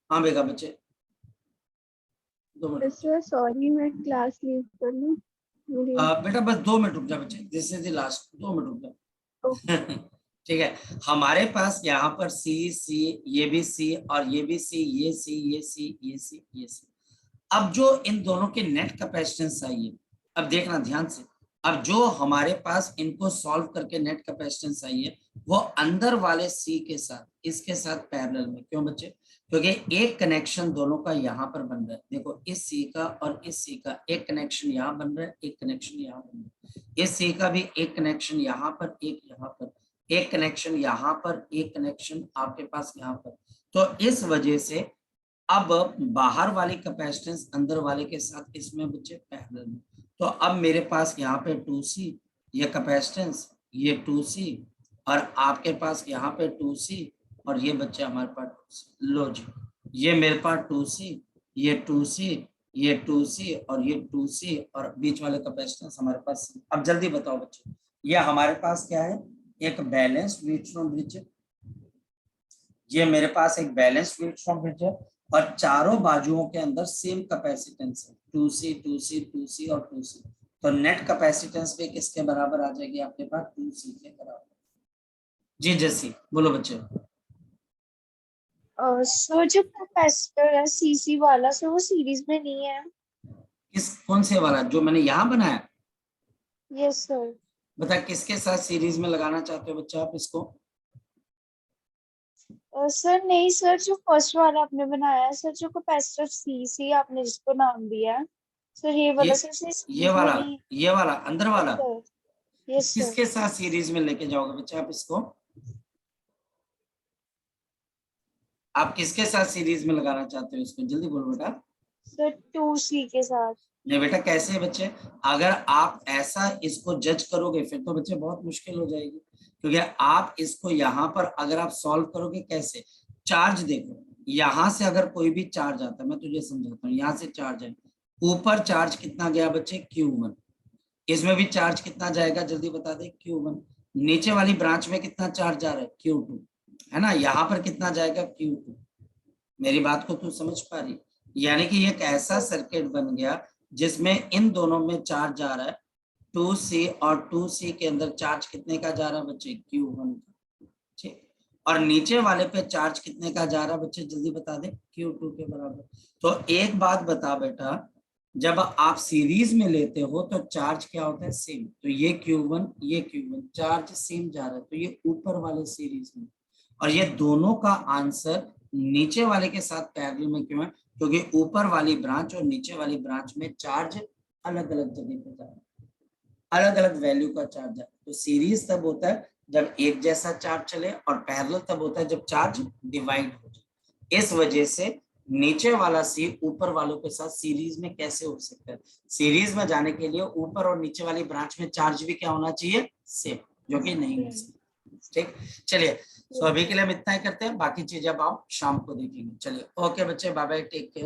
S1: हाँ बेटा बच्चे, 2 मिनट।
S4: सर सॉरी, मैं क्लास लीव कर लूं? मेरी
S1: बेटा बस 2 मिनट रुक जा बच्चे, this is the last, 2 minute रुक जा।
S4: ओके।
S1: ठीक है, हमारे पास यहाँ पर C, ये भी C और ये भी C, ये C, ये C, ये C, ये C। अब जो इन दोनों के नेट कैपेसिटेंस आई है, अब देखना ध्यान से, अब जो हमारे पास इनको सॉल्व करके नेट कैपेसिटेंस आई है, वो अंदर वाले C के साथ, इसके साथ पैरेलल में। क्यों बच्चे? क्योंकि एक कनेक्शन दोनों का यहाँ पर बन रहा है। देखो इस C का और इस C का एक कनेक्शन यहाँ बन रहा है, एक कनेक्शन यहाँ बन रहा है। इस C का भी एक कनेक्शन यहाँ पर, एक यहाँ पर, एक कनेक्शन यहाँ पर, एक कनेक्शन आपके पास यहाँ पर। तो इस वजह से अब बाहर वाली कैपेसिटेंस अंदर वाले के साथ इसमें बच्चे पैरेलल में। तो अब मेरे पास यहाँ पे 2C, ये कैपेसिटेंस, ये 2C, और आपके पास यहाँ पे 2C, और ये बच्चे हमारे पास 2C। लो जी, ये मेरे पास 2C, ये 2C, ये 2C और ये 2C, और बीच वाले कैपेसिटेंस हमारे पास। अब जल्दी बताओ बच्चे, ये हमारे पास क्या है? एक बैलेंस्ड व्हीटस्टोन ब्रिज है। ये मेरे पास एक बैलेंस्ड व्हीटस्टोन ब्रिज है, और चारों बाजुओं के अंदर सेम कैपेसिटेंस है, 2C, 2C, 2C और 2C। तो नेट कैपेसिटेंस भी किसके बराबर आ जाएगी आपके पास? 2C के बराबर। जी जैसी बोलो बच्चे।
S6: सर जो कैपेसिटर है सीसी वाला, सर वो सीरीज में नहीं है।
S1: किस, कौन से वाला? जो मैंने यहाँ बनाया?
S6: Yes sir.
S1: बता किसके साथ सीरीज में लगाना चाहते हो बच्चा आप इसको?
S6: सर नहीं सर, जो फर्स्ट वाला आपने बनाया है सर, जो कैपेसिटर सीसी आपने जिसको नाम दिया है सर, ये वाला सर।
S1: ये वाला अंदर वाला?
S6: Yes sir.
S1: किसके साथ सीरीज में लेके जाओगे बच्चा आप इसको? आप किसके साथ सीरीज में लगाना चाहते हो इसको? जल्दी बोलो बेटा।
S6: सर 2C के साथ।
S1: नहीं बेटा, कैसे है बच्चे? अगर आप ऐसा इसको जज करोगे फिर तो बच्चे बहुत मुश्किल हो जाएगी, क्योंकि आप इसको यहाँ पर अगर आप सॉल्व करोगे कैसे? चार्ज देखो, यहाँ से अगर कोई भी चार्ज आता है, मैं तुझे समझाता हूँ, यहाँ से चार्ज है, ऊपर चार्ज कितना गया बच्चे? Q1। इसमें भी चार्ज कितना जाएगा? जल्दी बता दे। Q1। नीचे वाली ब्रांच में कितना चार्ज जा रहा है? Q2, है ना? यहाँ पर कितना जाएगा? Q2। मेरी बात को तू समझ पा रही? यानी कि एक ऐसा सर्किट बन गया जिसमें इन दोनों में चार्ज जा रहा है, 2C, और 2C के अंदर चार्ज कितने का जा रहा है बच्चे? Q1 का। ठीक, और नीचे वाले पे चार्ज कितने का जा रहा है बच्चे, जल्दी बता दे, Q2 के बराबर। तो एक बात बता बेटा, जब आप सीरीज में लेते हो तो चार्ज क्या होता है, सेम। तो ये Q1 ये Q1 चार्ज सेम जा रहा है, तो ये ऊपर वाले सीरीज में, और ये दोनों का आंसर नीचे वाले के साथ पैरेलल में क्यों है, क्योंकि ऊपर वाली ब्रांच और नीचे वाली ब्रांच में चार्ज अलग अलग जगह पे जा रहा है, अलग अलग वैल्यू का चार्ज है। तो सीरीज तब होता है जब एक जैसा चार्ज चले, और पैरेलल तब होता है जब चार्ज डिवाइड हो जाए। इस वजह से नीचे वाला सी ऊपर वालों के साथ सीरीज में कैसे हो सकता है, सीरीज में जाने के लिए ऊपर और नीचे वाली ब्रांच में चार्ज भी क्या होना चाहिए, सेम, जो कि नहीं हो सकता। ठीक, चलिए, तो अभी के लिए हम इतना ही करते हैं, बाकी चीजें अब आप शाम को देखेंगे। चलिए, ओके बच्चे, बाय बाय, टेक केयर।